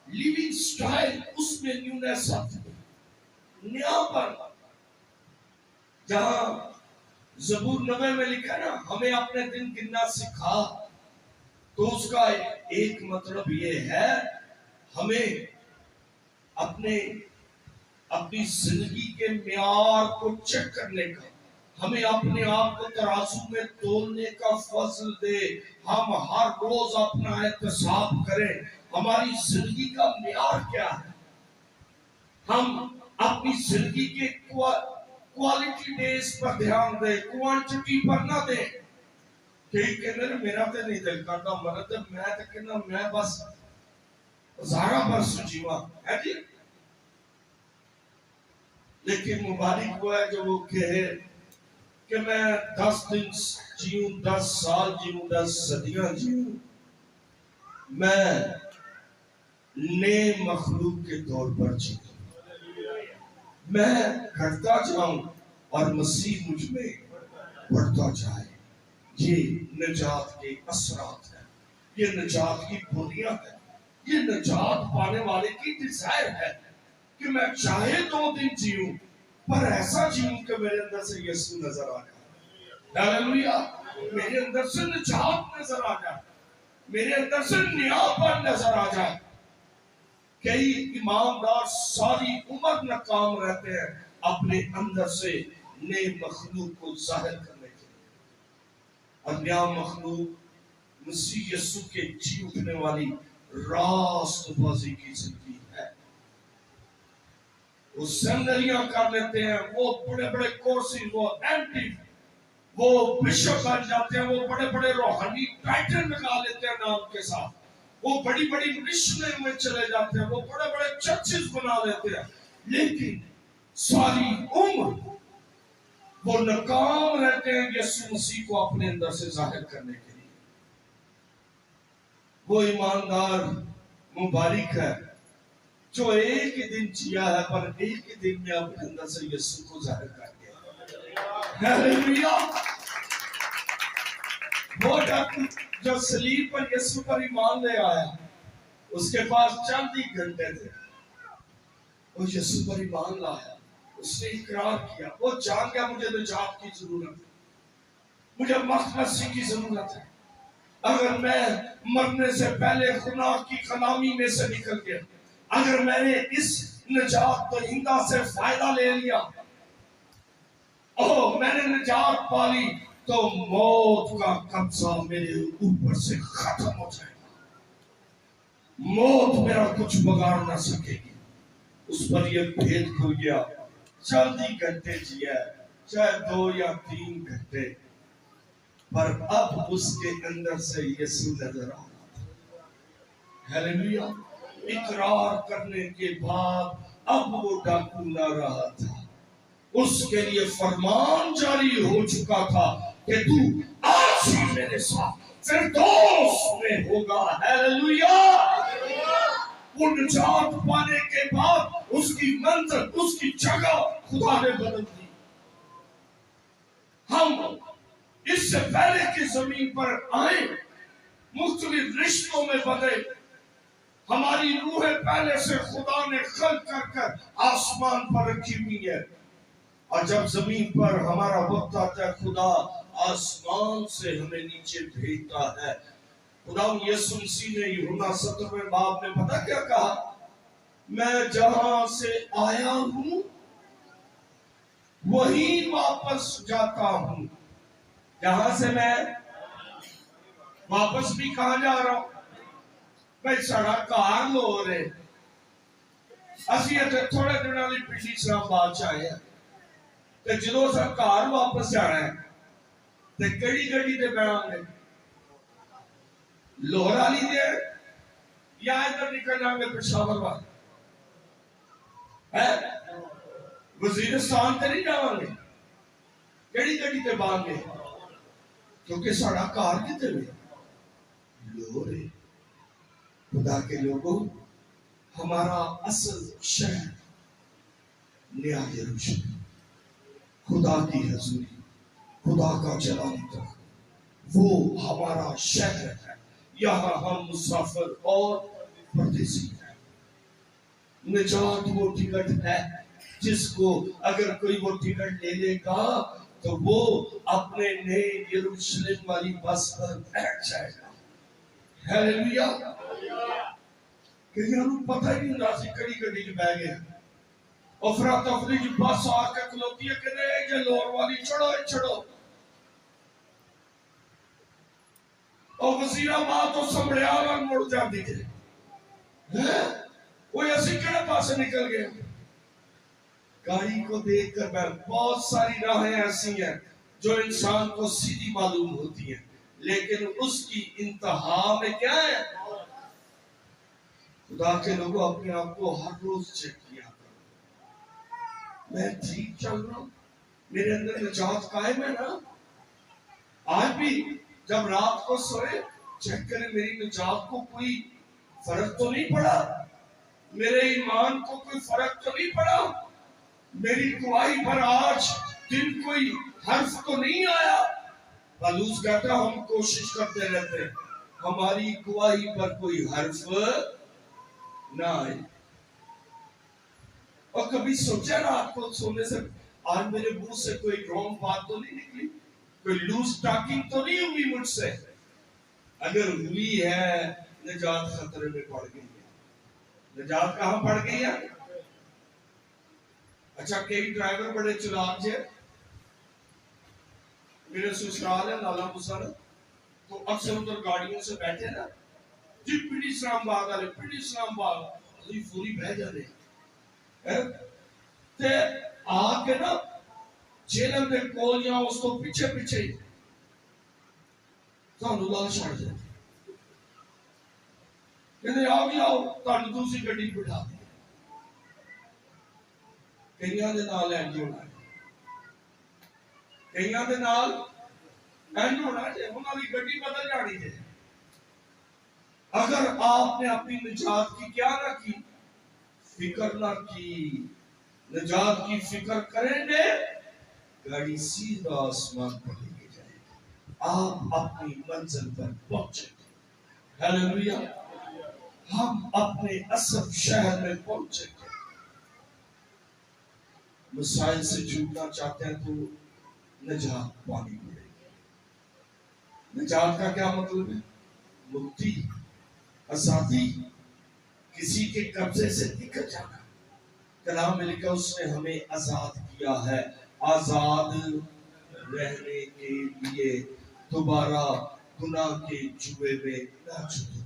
لیونگ سٹائل اس میں نیونیس آتی ہے، نیاپن. جہاں زبور 90 میں لکھا نا ہمیں اپنے دن گننا سکھا، تو اس کا ایک مطلب یہ ہے ہمیں اپنی زندگی کے معیار کو چیک کرنے کا، ہمیں اپنے آپ کو ترازو میں تولنے کا فضل دے. ہم ہر روز اپنا احتساب کریں ہماری زندگی کا معیار کیا ہے. ہم اپنی زندگی کے کوالٹی بیس پر دھیان دیں، کوانٹٹی پر نہ دیں. کہ میرا تو نہیں دل کرتا مرد میں تو کہنا میں بس ہزارہ برس جیوا ہے جی، لیکن مبارک ہوا ہے جو وہ کہے کہ میں 10 دن جیوں، 10 سال جیوں، 10 صدیاں جیوں. میں نئے مخلوق کے طور پر جیوں، میں گھٹتا جاؤں اور مسیح مجھ میں بڑھتا جائے. یہ نجات کے اثرات ہیں، یہ نجات کی بولیاں ہیں، یہ نجات پانے والے کی ڈیزائر ہے کہ میں چاہے 2 دن جیوں پر ایسا جیوں کہ میرے اندر سے یسوع نظر آ جائے. ہاللویا. میرے اندر سے نجات نظر آ جائے، میرے اندر سے نیاپن نظر آ جائے. کئی ایماندار ساری عمر ناکام رہتے ہیں اپنے اندر سے نئے مخلوق کو ظاہر کرنے کے لیے. اور نیا مخلوق مسیح یسوع کے جی اٹھنے والی راست بازی کی زندگی ہے. وہ سیمنریاں کر لیتے ہیں، وہ بڑے بڑے کورسز، وہ بشپ بن جاتے ہیں، وہ بڑے بڑے روحانی ٹائٹل لگا لیتے ہیں نام کے ساتھ، وہ بڑی بڑی مشنیں میں چلے جاتے ہیں، وہ بڑے بڑے چرچز بنا لیتے ہیں، لیکن ساری عمر وہ ناکام رہتے ہیں یسوع مسیح کو اپنے اندر سے ظاہر کرنے کے لیے. وہ ایماندار مبارک ہے جو ایک ہی دن جیا ہے پر ایک ہی دن میں اپنے اندر سے یسوع کو ظاہر کر گیا. ہاللویا. وہ جو صلیب پر یسوع پر ایمان لے آیا، اس کے پاس چند ہی گھنٹے تھے، وہ یسوع پر ایمان لایا، اس نے اقرار کیا، وہ جان گیا مجھے نجات کی ضرورت ہے، مجھے مخلصی کی ضرورت ہے. اگر میں مرنے سے پہلے گناہ کی غلامی میں سے نکل گیا، اگر میں نے اس نجات دہندہ سے فائدہ لے لیا، میں نے نجات پالی، تو موت کا قبضہ میرے اوپر سے ختم ہو جائے گا. موت میرا کچھ بگاڑ نہ سکے گی. اس پر یہ بھید کھل گیا. چند ہی گھنٹے جیا، چاہے 2 یا 3 گھنٹے، پر اب اس کے اندر سے یسوع نظر آ رہا تھا. ہاللویا. اقرار کرنے کے بعد اب وہ ڈاکو نہ رہا تھا، اس کے لیے فرمان جاری ہو چکا تھا کہ تو آج ہی میرے ساتھ فردوس میں ہوگا. ہاللویا. وہ نجات پانے کے بعد اس کی منزل، اس کی جگہ خدا نے بدل دی. ہم اس سے پہلے کی زمین پر آئے، مختلف رشتوں میں بدلے. ہماری روح پہلے سے خدا نے خلق کر آسمان پر رکھی ہوئی ہے، اور جب زمین پر ہمارا وقت آتا ہے خدا آسمان سے ہمیں نیچے بھیجتا ہے. خدا یسوع مسیح نے یوحنا 17 باب میں پتہ کیا کہا؟ میں جہاں سے آیا ہوں وہی واپس جاتا ہوں. جہاں سے میں واپس بھی کہاں جا رہا ہوں؟ بھائی ساڑا کار لو رہے اسی تھوڑے دنوں کی پچھلی اسلام آباد چاہے تے جدوں سب کار واپس جانا ہے تے کیڑی گڈی تے بیٹھاں گے؟ لاہور والی تے یا ادھر نکل جاؤں گے پشاور والے؟ وزیرستان تے نہیں جاؤں گے؟ کیڑی گڈی تے باندھ گے؟ کیونکہ ساڑا کار کتے ہوئے لاہور ہے. خدا کے لوگوں، ہمارا اصل شہر نیا یروشلم، خدا کی حضوری، خدا کا جلالی تخت، وہ ہمارا شہر ہے۔ یہاں ہم مسافر اور پردیسی ہیں۔ نجات وہ ٹکٹ ہے جس کو اگر کوئی وہ ٹکٹ لے لے گا تو وہ اپنے نئے یروشلم والی بس پر بیٹھ جائے گا۔ ہیلیلویا۔ کہیں ہمیں پتہ ہی نہیں رہا سی کڑی کڑی جو بہ گئے افراتفری جو بس آ کے کھلوتی ہے کہ نہیں جے لور والی چڑھو چڑھو، اور وزیر آباد تو سمڑیال اور مڑ جاتی تھے۔ کوئی ایسی کہنے پاسے نکل گئے۔ گاڑی کو دیکھ کر میں بہت ساری راہیں ایسی ہیں جو انسان کو سیدھی معلوم ہوتی ہیں، لیکن اس کی انتہا میں کیا ہے؟ خدا کے لوگوں اپنے آپ کو ہر روز چیک کیا کرو، میں ٹھیک چل رہا ہوں، میرے اندر نجات قائم ہے نا؟ آج بھی جب رات کو سوئے چیک کریں میری نجات کو کوئی فرق تو نہیں پڑا، میرے ایمان کو کوئی فرق تو نہیں پڑا، میری گواہی پر آج دن کوئی حرف تو نہیں آیا۔ پالوس کہتا ہم کوشش کرتے رہتے ہیں ہماری گواہی پر کوئی حرف نہ آئے۔ اور کبھی سوچا رات کو سونے سے آج میرے منہ سے کوئی رونگ بات تو نہیں نکلی، کوئی لوز ٹاکنگ تو نہیں ہوئی مجھ سے؟ اگر ہوئی ہے نجات خطرے میں پڑ گئی ہے۔ نجات کہاں پڑ گئی ہے؟ اچھا کئی ڈرائیور بڑے چلاک تھے، میرے سسرال ہے لالا مسا، تو اکثر ادھر گاڑیوں سے بیٹھے نا جی پنڈی اسلام آباد والے پنڈی اسلام آباد پوری بہ جانے تے آ کے نا جیلم دے کول یا اس کو پیچھے پیچھے سانو لال چھڑ جائے کہتے آؤ بھی آؤ تانوں دوسری گڈی بٹھا دی۔ کئیاں دے نال اینج ہونا ہے، کئیاں دے نال اینج ہونا ہے، انہاں دی گڈی بدل جانی ہے۔ اگر آپ نے اپنی نجات کی کیا نہ کی، فکر نہ کی، نجات کی فکر کریں گے گاڑی سیدھا آسمان پر لے کے جائے گی، آپ اپنی منزل پر پہنچیں گے۔ ہیلیلویا۔ ہم اپنے اصل شہر میں پہنچیں گے۔ مسائل سے جھوٹنا چاہتے ہیں تو نجات پانی پڑے گی۔ نجات کا کیا مطلب ہے؟ مکتی، آزادی، کسی کے قبضے سے نکل جانا۔ کلام میں لکھا اس نے ہمیں آزاد کیا ہے، آزاد رہنے کے لیے دوبارہ گناہ کے جوئے میں نہ چھوڑو۔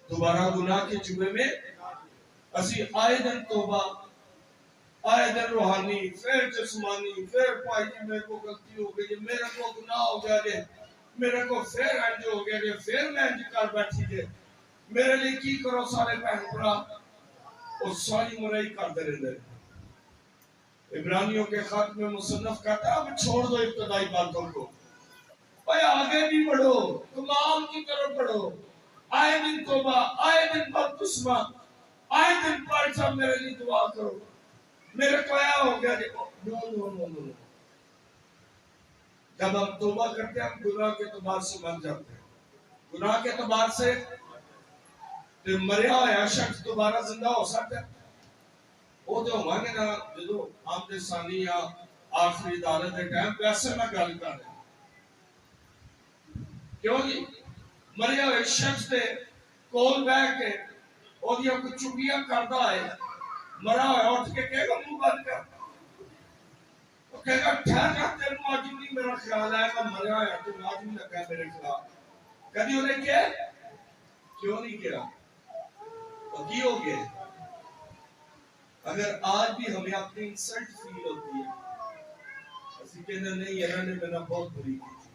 دوبارہ گناہ کے جوئے میں اسی آئے دن توبہ، آئے دن روحانی، پھر جسمانی، پھر پائی جی میرے کو غلطی ہو گئی، میرے کو گناہ ہو گیا جے، میرے کو پھر انج ہو گیا جے، پھر میں انج کر بیٹھی جے، میرے لیے کی کرو سارے بہن بھرا، اور ساری مرائی کرتے رہتے۔ عبرانیوں کے خط میں مصنف کہتا ہے اب چھوڑ دو ابتدائی باتوں کو، بھائی آگے بھی بڑھو، کمال کی طرف بڑھو، آئے دن توبہ، آئے دن بپتسمہ، آئے دن پڑھ سب میرے لیے دعا کرو، میرے کو آیا ہو گیا دیکھو۔ نو نو نو نو، جب ہم توبہ کرتے ہیں ہم گناہ کے اعتبار سے مر جاتے ہیں، گناہ کے اعتبار سے تو مریا ہوا شخص دوبارہ زندہ ہو سکتا ہے؟ وہ تو ہمارے نا جدو آمد ثانی یا آخری عدالت کے ٹائم ویسے میں گل کر رہا ہوں، کیوں جی مریا ہوئے شخص دے کول بیٹھ کے اور یہ کچھ چگلیاں کرتا ہے، مرا ہوا اٹھ کے کہے گا منہ بند کر، وہ کہے گا ٹھہر جا تیرے آج نہیں میرا خیال ہے میں مرا ہوا تو آج نہیں لگا میرے خلاف، کبھی انہیں کیا کیوں نہیں کیا؟ اور کی ہو گئے؟ اگر آج بھی ہمیں اپنی انسلٹ فیل ہوتی ہے، اسی کہنے نہیں انہوں نے میرا بہت بری کی تھی،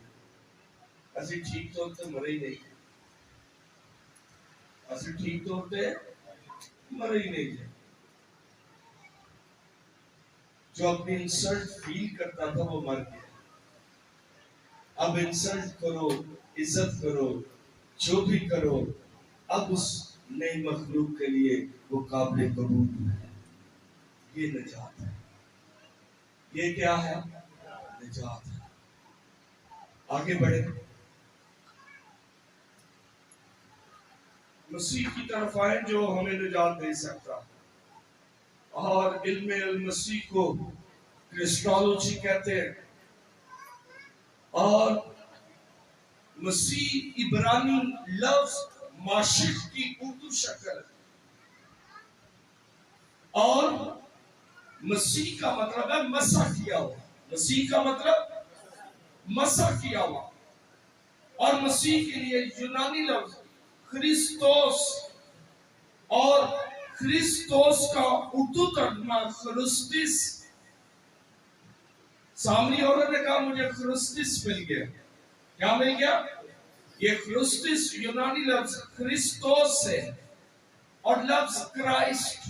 اسی ٹھیک طور سے مرے ہی نہیں، اسی ٹھیک طور سے مرے ہی نہیں تھے۔ جو اپنی انسلٹ فیل کرتا تھا وہ مر گیا۔ اب انسلٹ کرو، عزت کرو، جو بھی کرو، اب اس نئی مخلوق کے لیے وہ قابل قبول ہے. یہ نجات ہے. یہ کیا ہے؟ نجات ہے. آگے بڑھے. مسیح کی طرف آئے جو ہمیں نجات دے سکتا. اور علم المسیح کو کرسٹالوجی کہتے ہیں. اور مسیح عبرانی لفظ معشق کی اردو شکل ہے. اور مسیح کا مطلب ہے مسح کیا ہوا. مسیح کا مطلب مسح کیا ہوا. اور مسیح کے لیے یونانی لفظ خریستوس. اور خریستوس کا اردو ترجمہ خرسطس. سامنے عورت نے کہا مجھے خرسطس مل گیا. کیا مل گیا؟ یہ خرسطس یونانی لفظ خریستوس ہے. اور لفظ کرائسٹ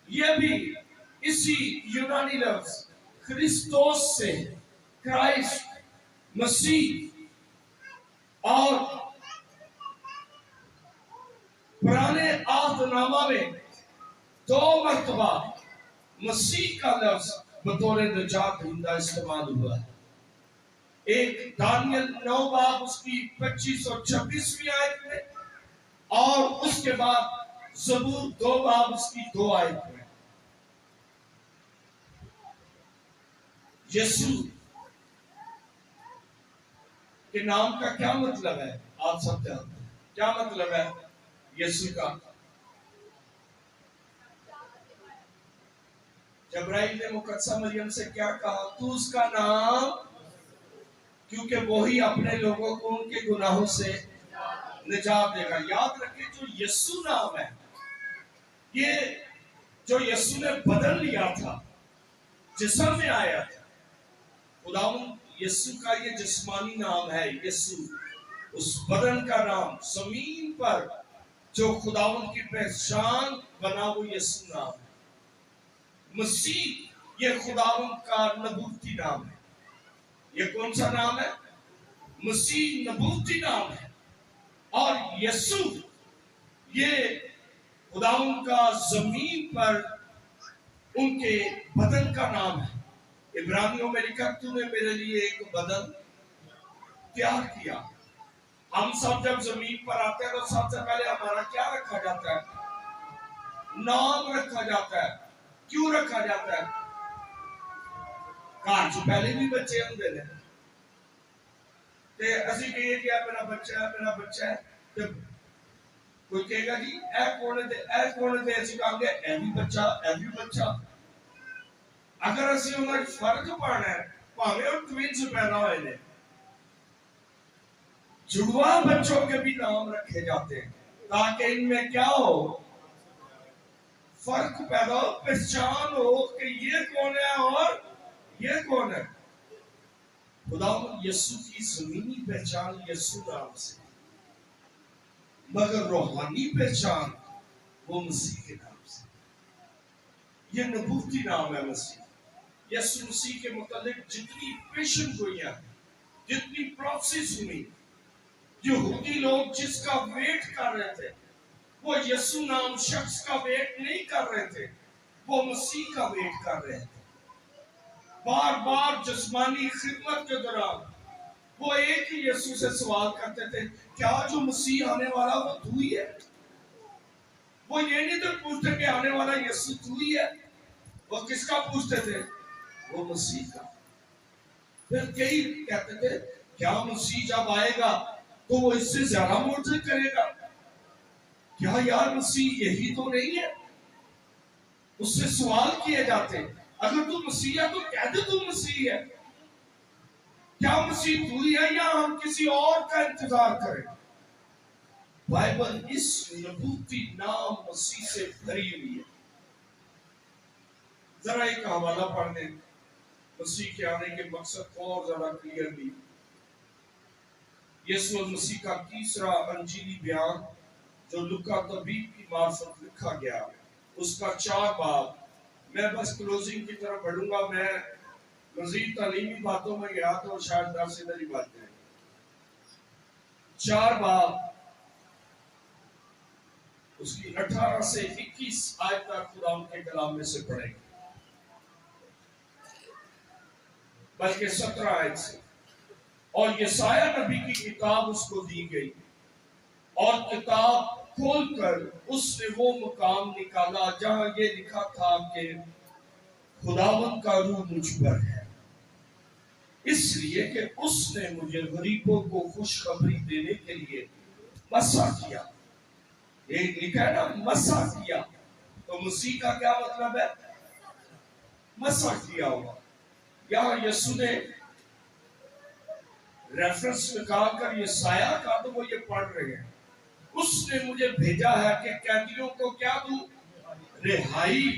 یہ بھی اسی یونانی لفظ خریستوس سے. کرائسٹ مسیح. اور پرانے عہد نامہ میں 2 مرتبہ مسیح کا لفظ بطور نجات دہندہ استعمال ہوا ہے. ایک دانیل 9 باب اس کی 25 اور 26ویں آیت میں. اور اس کے بعد زبور 2 باب اس کی 2 آیت میں. یسوع کے نام کا کیا مطلب ہے؟ آپ سب جانتے ہیں. کیا مطلب ہے یسوع کا؟ جبرائیل نے مقدسہ مریم سے کیا کہا؟ تو اس کا نام، کیونکہ وہی اپنے لوگوں کو ان کے گناہوں سے نجات دے گا. یاد رکھیں جو یسوع نام ہے، یہ جو یسوع نے بدل لیا تھا، جسم میں آیا تھا. خداوند یسوع کا یہ جسمانی نام ہے. یسوع اس بدن کا نام. زمین پر جو خداوند کی پہچان بنا وہ یسوع نام ہے. مسیح یہ خداوند کا نبوتی نام ہے. یہ کون سا نام ہے؟ مسیح نبوتی نام ہے. اور یسوع یہ خداوند کا زمین پر ان کے بدن کا نام ہے. عبرانیوں میں لکھا تو نے میرے لیے ایک بدن تیار کیا. ہم سب جب زمین پر آتے ہیں تو سب سے پہلے ہمارا کیا رکھا جاتا ہے؟ نام رکھا جاتا ہے. کیوں رکھا جاتا ہے؟ کہاں جو پہلے بھی بچے ہم دے دیں تے اسی کہیے کہ میرا بچہ ہے، میرا بچہ ہے. جب کوئی کہے گا جی اے کون دے اسی کہاں گے اے بھی بچہ، اے بھی بچہ. اگر اسی انہیں فرق پانا ہے پاہمیں اور ٹوینز پیدا ہوئے نے، جڑواں بچوں کے بھی نام رکھے جاتے ہیں تاکہ ان میں کیا ہو؟ فرق پیدا ہو، پہچان ہو کہ یہ کون ہے اور یہ کون ہے. خداوند یسوع کی زمینی پہچان یسوع نام سے، مگر روحانی پہچان وہ مسیح کے نام سے. یہ نبوتی نام ہے مسیح. یسوع مسیح کے متعلق جتنی پیشن گوئیاں، جتنی پروفیسیز ہوئی، یہودی لوگ جس کا ویٹ کر رہے تھے وہ یسوع نام شخص کا ویٹ نہیں کر رہے تھے، وہ مسیح کا ویٹ کر رہے تھے. بار بار جسمانی خدمت کے دوران وہ ایک ہی یسوع سے سوال کرتے تھے، کیا جو مسیح آنے والا وہ تو ہی ہے؟ وہ یہ نہیں تو پوچھتے کہ آنے والا یسوع تو ہی ہے. وہ کس کا پوچھتے تھے؟ وہ مسیح کا. پھر کئی کہتے تھے کیا مسیح جب آئے گا تو وہ اس سے زیادہ معجزے کرے گا؟ کیا یار مسیح یہی تو نہیں ہے؟ اس سے سوال کیے جاتے. اگر تو مسیح ہے تو کہہ دے تو مسیح ہے. کیا مسیح تو ہی ہے یا ہم کسی اور کا انتظار کریں؟ بائبل اس نبوتی نام مسیح سے بھری ہوئی ہے. ذرا ایک حوالہ پڑھ دیں مسیح کے آنے کے مقصد کو اور زیادہ کلیئرلی. یسوع مسیح کا تیسرا انجیلی بیان جو لوکا طبیب کی معرفت لکھا گیا اس کا 4 باب. میں بس کلوزنگ کی طرف بڑھوں گا. میں مزید تعلیمی باتوں میں گیا تو شاید 10 ادھر ہی بات ہے. 4 باب اس کی 18 سے 21 آیت تک خدا ان کے کلام میں سے پڑھیں گے، بلکہ 17 آیت سے۔ اور یسایہ نبی کی کتاب اس کو دی گئی، اور کتاب کھول کر اس نے وہ مقام نکالا جہاں یہ لکھا تھا کہ خداوند کا روح مجھ پر ہے، اس لیے کہ اس نے مجھے غریبوں کو خوشخبری دینے کے لیے مسح کیا۔ یہ لکھا ہے نا، مسح کیا، تو مسیح کا کیا مطلب ہے؟ مسح کیا ہوا۔ یہاں یسوع نے ریفرنس نکال کر یہ سایہ کا، تو وہ یہ پڑھ رہے ہیں، اس نے مجھے بھیجا ہے کہ قیدیوں کو کیا دوں؟ رہائی۔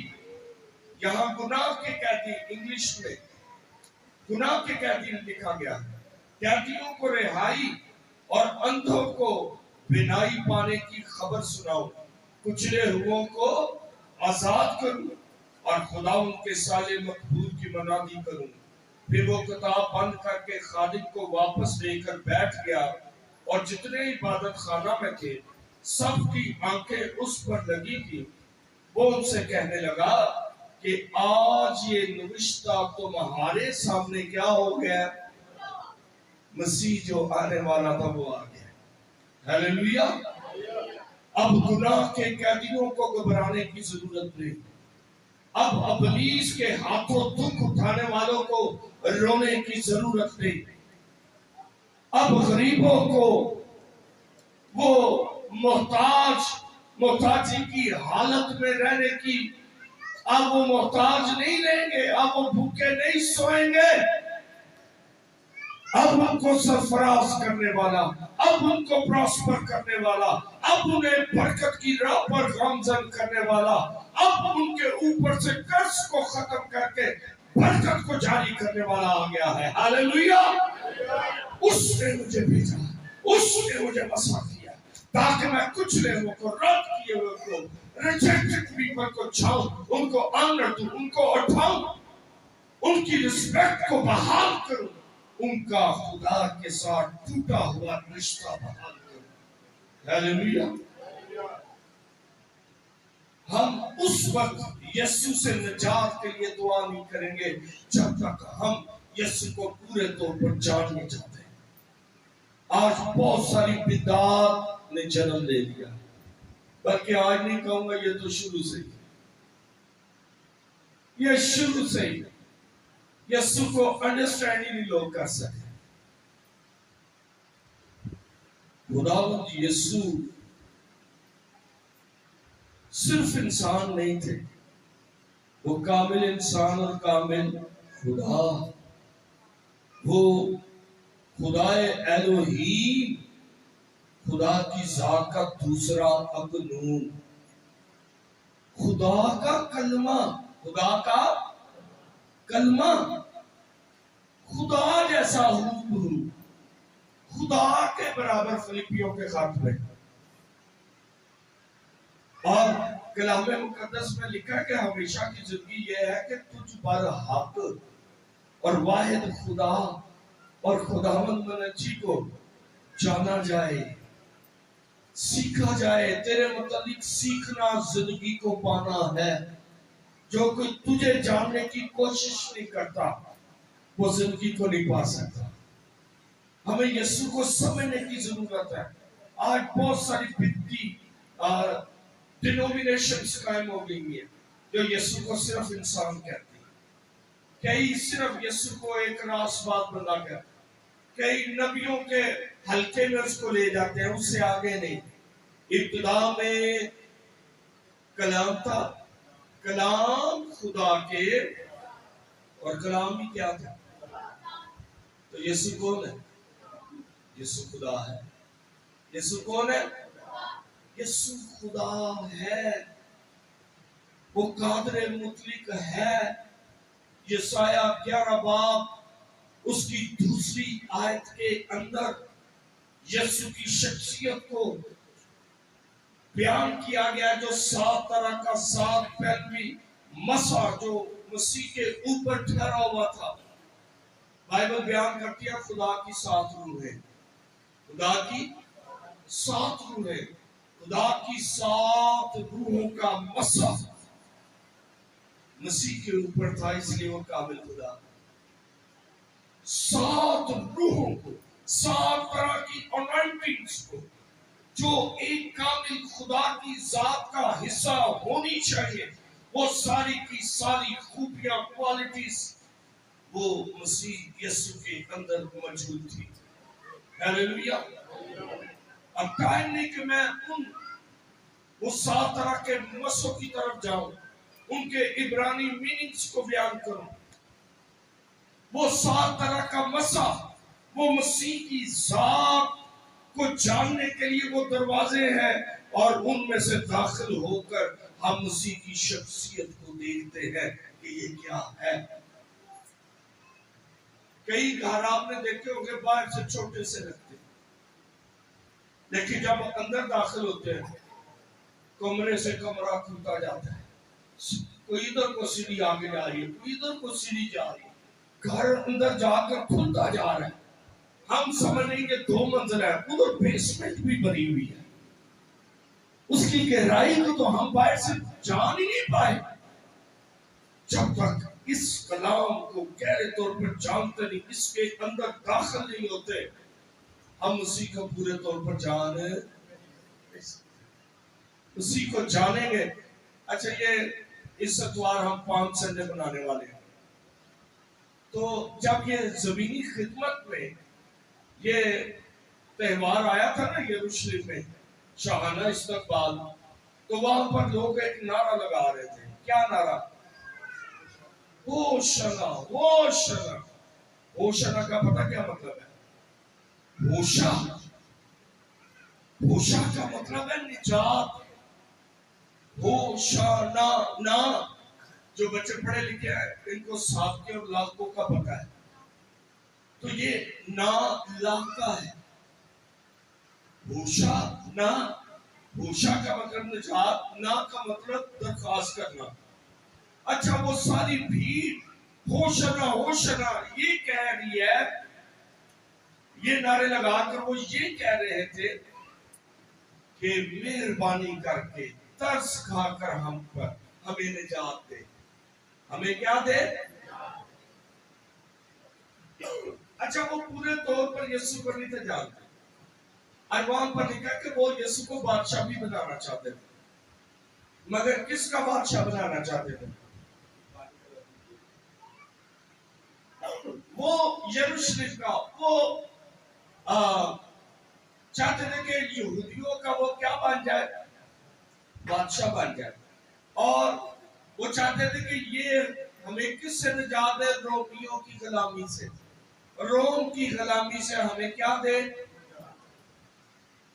یہاں گناہ کے قیدی، انگلش میں گناہ کے قیدی لکھا گیا ہے، قیدیوں کو رہائی اور اندھوں کو بینائی پانے کی خبر سناؤ، کچلے ہوئوں کو آزاد کروں، اور خدا ان کے سالے مقبول کی منادی کروں۔ پھر وہ کتاب بند کر کے خادم کو واپس لے کر بیٹھ گیا، اور جتنے عبادت خانہ میں تھے سب کی آنکھیں اس پر لگی تھی۔ وہ ان سے کہنے لگا کہ آج یہ نوشتہ تمہارے سامنے کیا ہو گیا؟ مسیح جو آنے والا تھا وہ آ گیا۔ ہیلیلویا۔ اب گناہ کے قیدیوں کو گھبرانے کی ضرورت نہیں، اب ابلیس کے ہاتھوں دکھ اٹھانے والوں کو رونے کی ضرورت نہیں، اب غریبوں کو وہ محتاجی کی حالت میں رہنے کی، اب وہ محتاج نہیں رہیں گے، اب وہ بھوکے نہیں سوئیں گے، اب ان کو سرفراز کرنے والا، اب ان کو پراسپر کرنے والا، اب انہیں برکت کی راہ پر گامزن کرنے والا، اب ان کے اوپر سے قرض کو ختم کر کے برکت کو جاری کرنے والا آ گیا ہے۔ ہاللیلویا۔ اس نے مجھے بھیجا، اس نے مجھے مسح کیا تاکہ میں کچلے ہوئے کو، رد کیے ہوئے کو، ریجیکٹڈ پیپل کو چھاؤں، ان کو آنر دوں، ان کو اٹھاؤں، ان کی رسپیکٹ کو بحال کروں، ان کا خدا کے ساتھ ٹوٹا ہوا رشتہ بحال کروں۔ ہیلیلویا۔ ہم اس وقت یسوع سے نجات کے لیے دعا نہیں کریں گے جب تک ہم یسوع کو پورے طور پر جان نہیں جاتے۔ آج بہت ساری بدعات نے جنم لے لیا، بلکہ آج نہیں کہوں گا، یہ تو شروع سے ہی، یہ شروع سے ہی یسوع کو انڈرسٹینڈ ہی نہیں لوگ کر سکے۔ خداوند یسوع صرف انسان نہیں تھے، وہ کامل انسان اور کامل خدا، وہ خدائے الوہیم، خدا کی ذات کا دوسرا اقنوم، خدا کا کلمہ، خدا کا کلمہ، خدا جیسا ہو، خدا کے برابر۔ فلپیوں کے خط میں اور کلام مقدس میں لکھا کہ ہمیشہ کی زندگی یہ ہے کہ تجھ پر حق اور واحد خدا اور خداوند منجی کو جانا جائے، سیکھا جائے۔ تیرے متعلق سیکھنا زندگی کو پانا ہے۔ جو کوئی تجھے جاننے کی کوشش نہیں کرتا وہ زندگی کو نہیں پا سکتا۔ ہمیں یسوع کو سمجھنے کی ضرورت ہے۔ آج بہت ساری بدتی ڈینومینیشنز قائم ہو گئی ہیں جو یسوع کو صرف انسان کہتی ہیں، کئی صرف یسوع کو ایک راس بات بنا کر، کئی نبیوں کے حلقے میں اس کو لے جاتے ہیں، اس سے آگے نہیں۔ ابتدا میں کلام تھا، کلام خدا کے، اور کلام ہی کیا تھا؟ تو یسوع کون ہے؟ یسوع خدا ہے۔ یسوع کون ہے؟ یسوع خدا ہے، وہ قادر مطلق ہے۔ یسایہ 11 باب اس کی دوسری آیت کے اندر یسوع کی شخصیت کو بیان کیا گیا، جو 7 طرح کا 7 پہلوی مسح جو مسیح کے اوپر ٹھہرا ہوا تھا۔ بائبل بیان کرتی ہے خدا کی 7 روحیں، خدا کی 7 روحیں۔ خدا کی 7 روحوں کا مسح مسیح کے اوپر تھا، اس لیے وہ قابل خدا۔ 7 روحوں کو، 7 طرح کی انوائنٹنگز کو جو ایک کامل خدا کی ذات کا حصہ ہونی چاہیے، وہ ساری کی ساری خوبیاں، کوالٹیز وہ مسیح یسوع کے اندر موجود تھی۔ ہیلیلویا۔ اب ٹائم نہیں کہ میں وہ 7 طرح کے مسوں کی طرف جاؤں، ان کے عبرانی میننگز کو بیان کروں۔ وہ 7 طرح کا مسح وہ مسیح کی ذات کو جاننے کے لیے وہ دروازے ہیں، اور ان میں سے داخل ہو کر ہم مسیح کی شخصیت کو دیکھتے ہیں کہ یہ کیا ہے۔ کئی گھر آپ نے دیکھے ہوں گے باہر سے چھوٹے سے لگتے ہیں، لیکن جب اندر داخل ہوتے ہیں کمرے سے کمرہ کھلتا جاتا ہے، کوئی ادھر کو سیڑھی آگے جا رہی ہے، کوئی ادھر کو سیڑھی جا رہی ہے، گھر اندر جا کر کھلتا جا رہا ہے۔ ہم سمجھ لیں گے 2 منزل ہے، ادھر بیسمنٹ بھی بنی ہوئی ہے، اس کی گہرائی کو تو ہم باہر سے جان ہی نہیں پائے جب تک اس کلام کو گہرے طور پر جانتے نہیں، اس کے اندر داخل نہیں ہوتے، ہم مسیح کو پورے طور پر جان اسی کو جانیں گے۔ اچھا، یہ اس اتوار ہم 5 سنڈے بنانے والے ہیں، تو جب یہ زمینی خدمت میں یہ تہوار آیا تھا نا یروشلم میں، شاہانہ استقبال، تو وہاں پر لوگ ایک نعرہ لگا رہے تھے۔ کیا نعرہ؟ ہوشنا ہوشنا۔ ہوشنا کا پتہ کیا مطلب ہے؟ ہوشا، ہوشا کا مطلب ہے نجات۔ ہوشنا نا، جو بچے پڑھے لکھے ہیں ان کو سابقے اور لاحقوں کا پتہ ہے، تو یہ نا لاحقہ ہے۔ ہوشا نا، ہوشا کا مطلب نجات، نا کا مطلب درخواست کرنا۔ اچھا، وہ ساری بھیڑ ہوشنا ہوشنا یہ کہہ رہی ہے، یہ نعرے لگا کر وہ یہ کہہ رہے تھے کہ مہربانی کر کے ترس کھا کر ہم پر ہمیں نجات دے، ہمیں کیا دے؟ اچھا، وہ پورے طور پر یسوع کو نہیں تھے جانتے، اور وہاں پر لکھا کہ وہ یسوع کو بادشاہ بھی بنانا چاہتے تھے، مگر کس کا بادشاہ بنانا چاہتے تھے؟ وہ یروشلم کا، وہ چاہتے تھے کہ یہودیوں کا وہ کیا بن جائے؟ بادشاہ بن جائے، اور وہ چاہتے تھے کہ یہ ہمیں کس سے نجات دے؟ رومیوں کی غلامی سے، روم کی غلامی سے ہمیں کیا دے؟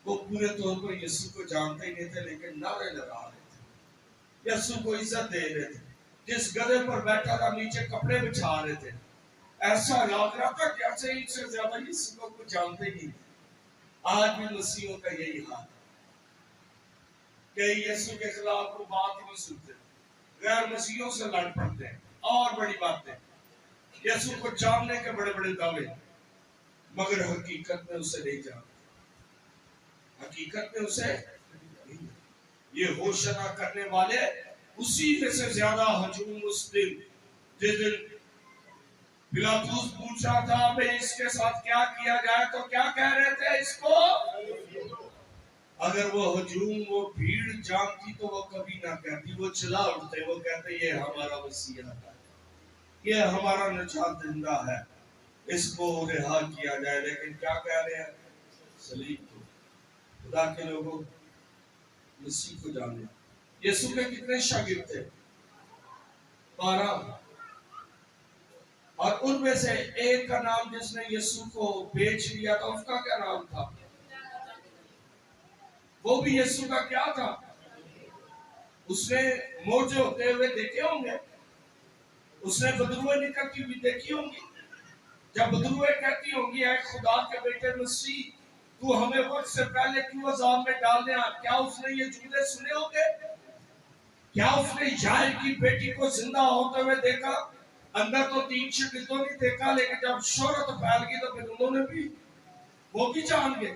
وہ پورے طور پر یسوع کو جانتے ہی نہیں تھے، لیکن نعرے لگا رہے تھے، یسوع کو عزت دے رہے تھے، جس گدھے پر بیٹھا تھا نیچے کپڑے بچھا رہے تھے، ایسا لگ رہا تھا جیسے ان سے زیادہ یسوع کو جانتے ہی نہیں۔ آج بھی مسیحوں کا یہی حال ہے کہ یسوع کے خلاف وہ بات ہی نہیں سنتے، غیر مسیحوں سے لڑ پڑتے ہیں، اور بڑی باتیں، یسوع کو جاننے کے بڑے بڑے دعوے، مگر حقیقت میں اسے نہیں جانتے، حقیقت میں اسے نہیں۔ یہ ہوشنا کرنے والے اسی میں سے زیادہ ہجوم اس دن، جس دن پلاطس پوچھ رہا تھا بھئی اس کے ساتھ کیا کیا جائے، تو کیا کہہ رہے تھے اس کو؟ اگر وہ ہجوم، وہ بھیڑ جانتی تو وہ کبھی نہ کہتی، وہ چلا اٹھتے، وہ کہتے یہ ہمارا مسیح ہے، یہ ہمارا نجات دہندہ ہے، اس کو رہا کیا جائے۔ لیکن کیا کہہ رہے ہیں؟ صلیب کو، خدا کے لوگوں مسیح کو جانے۔ یسوع کے کتنے شاگرد تھے؟ 12، اور ان میں سے ایک کا نام جس نے یسوع کو بیچ لیا تھا، اس کا کیا نام تھا؟ وہ بھی یسوع کا کیا تھا؟ اس نے موجے ہوتے ہوئے دیکھے ہوں گے، اس نے بدروئے نکلتی ہوئی دیکھی ہوں گی، جب بدروئے کہتی ہوں گی اے خدا کے بیٹے مسیح تو ہمیں وقت سے پہلے کیوں عذاب میں ڈالنے آ، کیا اس نے یہ جملے سنے ہوں گے؟ کیا اس نے یائیر کی بیٹی کو زندہ ہوتے ہوئے دیکھا؟ اندر تو 3 شاگردوں نے دیکھا، لیکن جب شہرت پھیل گئی تو پھر انہوں نے بھی، وہ بھی جان گئے۔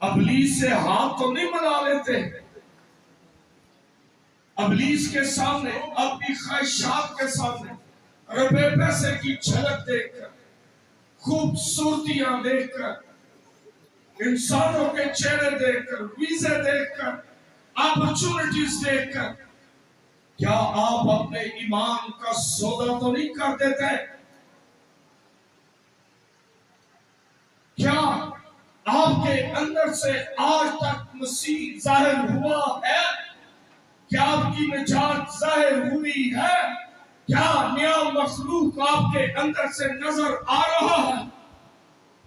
ابلیس سے ہاتھ تو نہیں ملا لیتے، ابلیس کے سامنے، اپنی خواہشات کے سامنے، روپے پیسے کی جھلک دیکھ کر، خوبصورتیاں دیکھ کر، انسانوں کے چہرے دیکھ کر، ویزے دیکھ کر، اپرچونٹیز دیکھ کر، کیا آپ اپنے ایمان کا سودا تو نہیں کر دیتے؟ کیا آپ کے اندر سے آج تک مسیح ظاہر ہوا ہے؟ کیا آپ کی نجات ظاہر ہوئی ہے؟ کیا نیا مخلوق آپ کے اندر سے نظر آ رہا ہے؟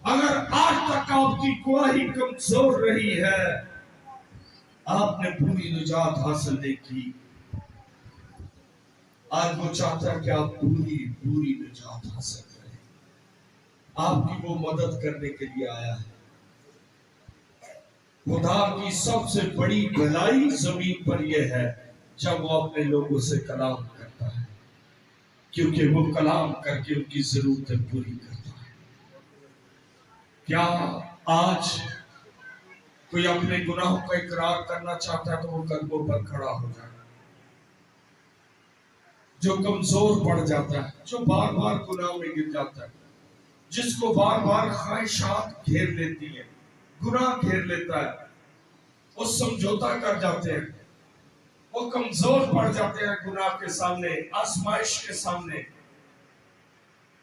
اگر آج تک آپ کی گواہی کمزور رہی ہے، آپ نے پوری نجات حاصل نہیں کی، آج وہ چاہتا ہے کہ آپ پوری نجات حاصل کریں۔ آپ کی وہ مدد کرنے کے لیے آیا ہے۔ خدا کی سب سے بڑی بھلائی زمین پر یہ ہے جب وہ اپنے لوگوں سے کلام کرتا ہے، کیونکہ وہ کلام کر کے ان کی ضرورتیں پوری کرتا ہے۔ کیا آج کوئی اپنے گناہوں کا اقرار کرنا چاہتا ہے تو وہ قدموں پر کھڑا ہو جائے؟ جو کمزور پڑ جاتا ہے، جو بار بار گناہ میں گر جاتا ہے، جس کو بار بار خواہشات گھیر لیتی ہیں، گناہ گھیر لیتا ہے، وہ سمجھوتا کر جاتے ہیں، وہ کمزور پڑ جاتے ہیں گناہ کے سامنے، آزمائش کے سامنے۔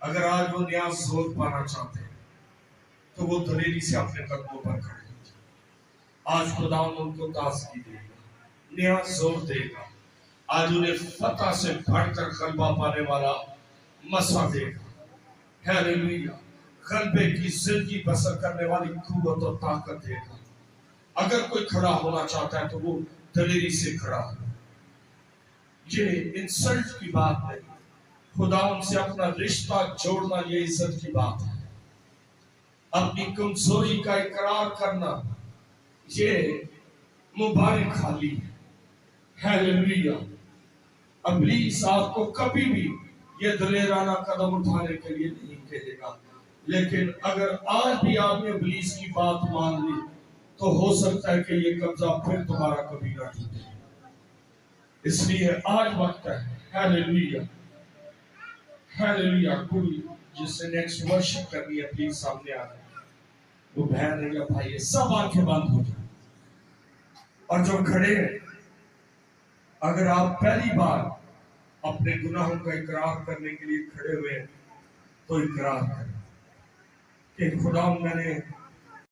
اگر آج وہ نیا زور پانا چاہتے ہیں تو وہ دلیری سے اپنے قدموں پر کھڑے ہو جائیں۔ آج خدا ان کو تازگی دے گا، نیا زور دے گا، آج انہیں فتح سے بڑھ کر غلبہ پانے والا مسا دے گا۔ ہیلیلویا! غلبے کی زندگی بسر کرنے والی قوت اور طاقت دے گا۔ اگر کوئی کھڑا ہونا چاہتا ہے تو وہ دلیری سے کھڑا ہو۔ یہ انسلٹ کی بات نہیں، خدا ان سے اپنا رشتہ جوڑنا یہ عزت کی بات ہے۔ اپنی کمزوری کا اقرار کرنا یہ مبارک حالی ہے۔ ہیلیلویا! ابلیس آپ کو کبھی بھی یہ دلیرانہ قدم اٹھانے کے لیے نہیں کہے گا، لیکن اگر آج بھی آپ نے ابلیس کی بات مان لی تو ہو سکتا ہے کہ یہ قبضہ پھر تمہارا کبھی نہ ٹوٹے۔ اس لیے آج وقت ہے۔ ہیلیلویا! ہیلیلویا! کوئی جس سے نیکسٹ ورشپ کرنی ہے پلیز سامنے آ رہا ہے، وہ بہن یا بھائی ہے، سب آنکھیں بند ہو جائیں۔ اور جو کھڑے ہیں، اگر آپ پہلی بار اپنے گناہوں کا اقرار کرنے کے لیے کھڑے ہوئے ہیں تو اقرار کریں کہ خدا میں نے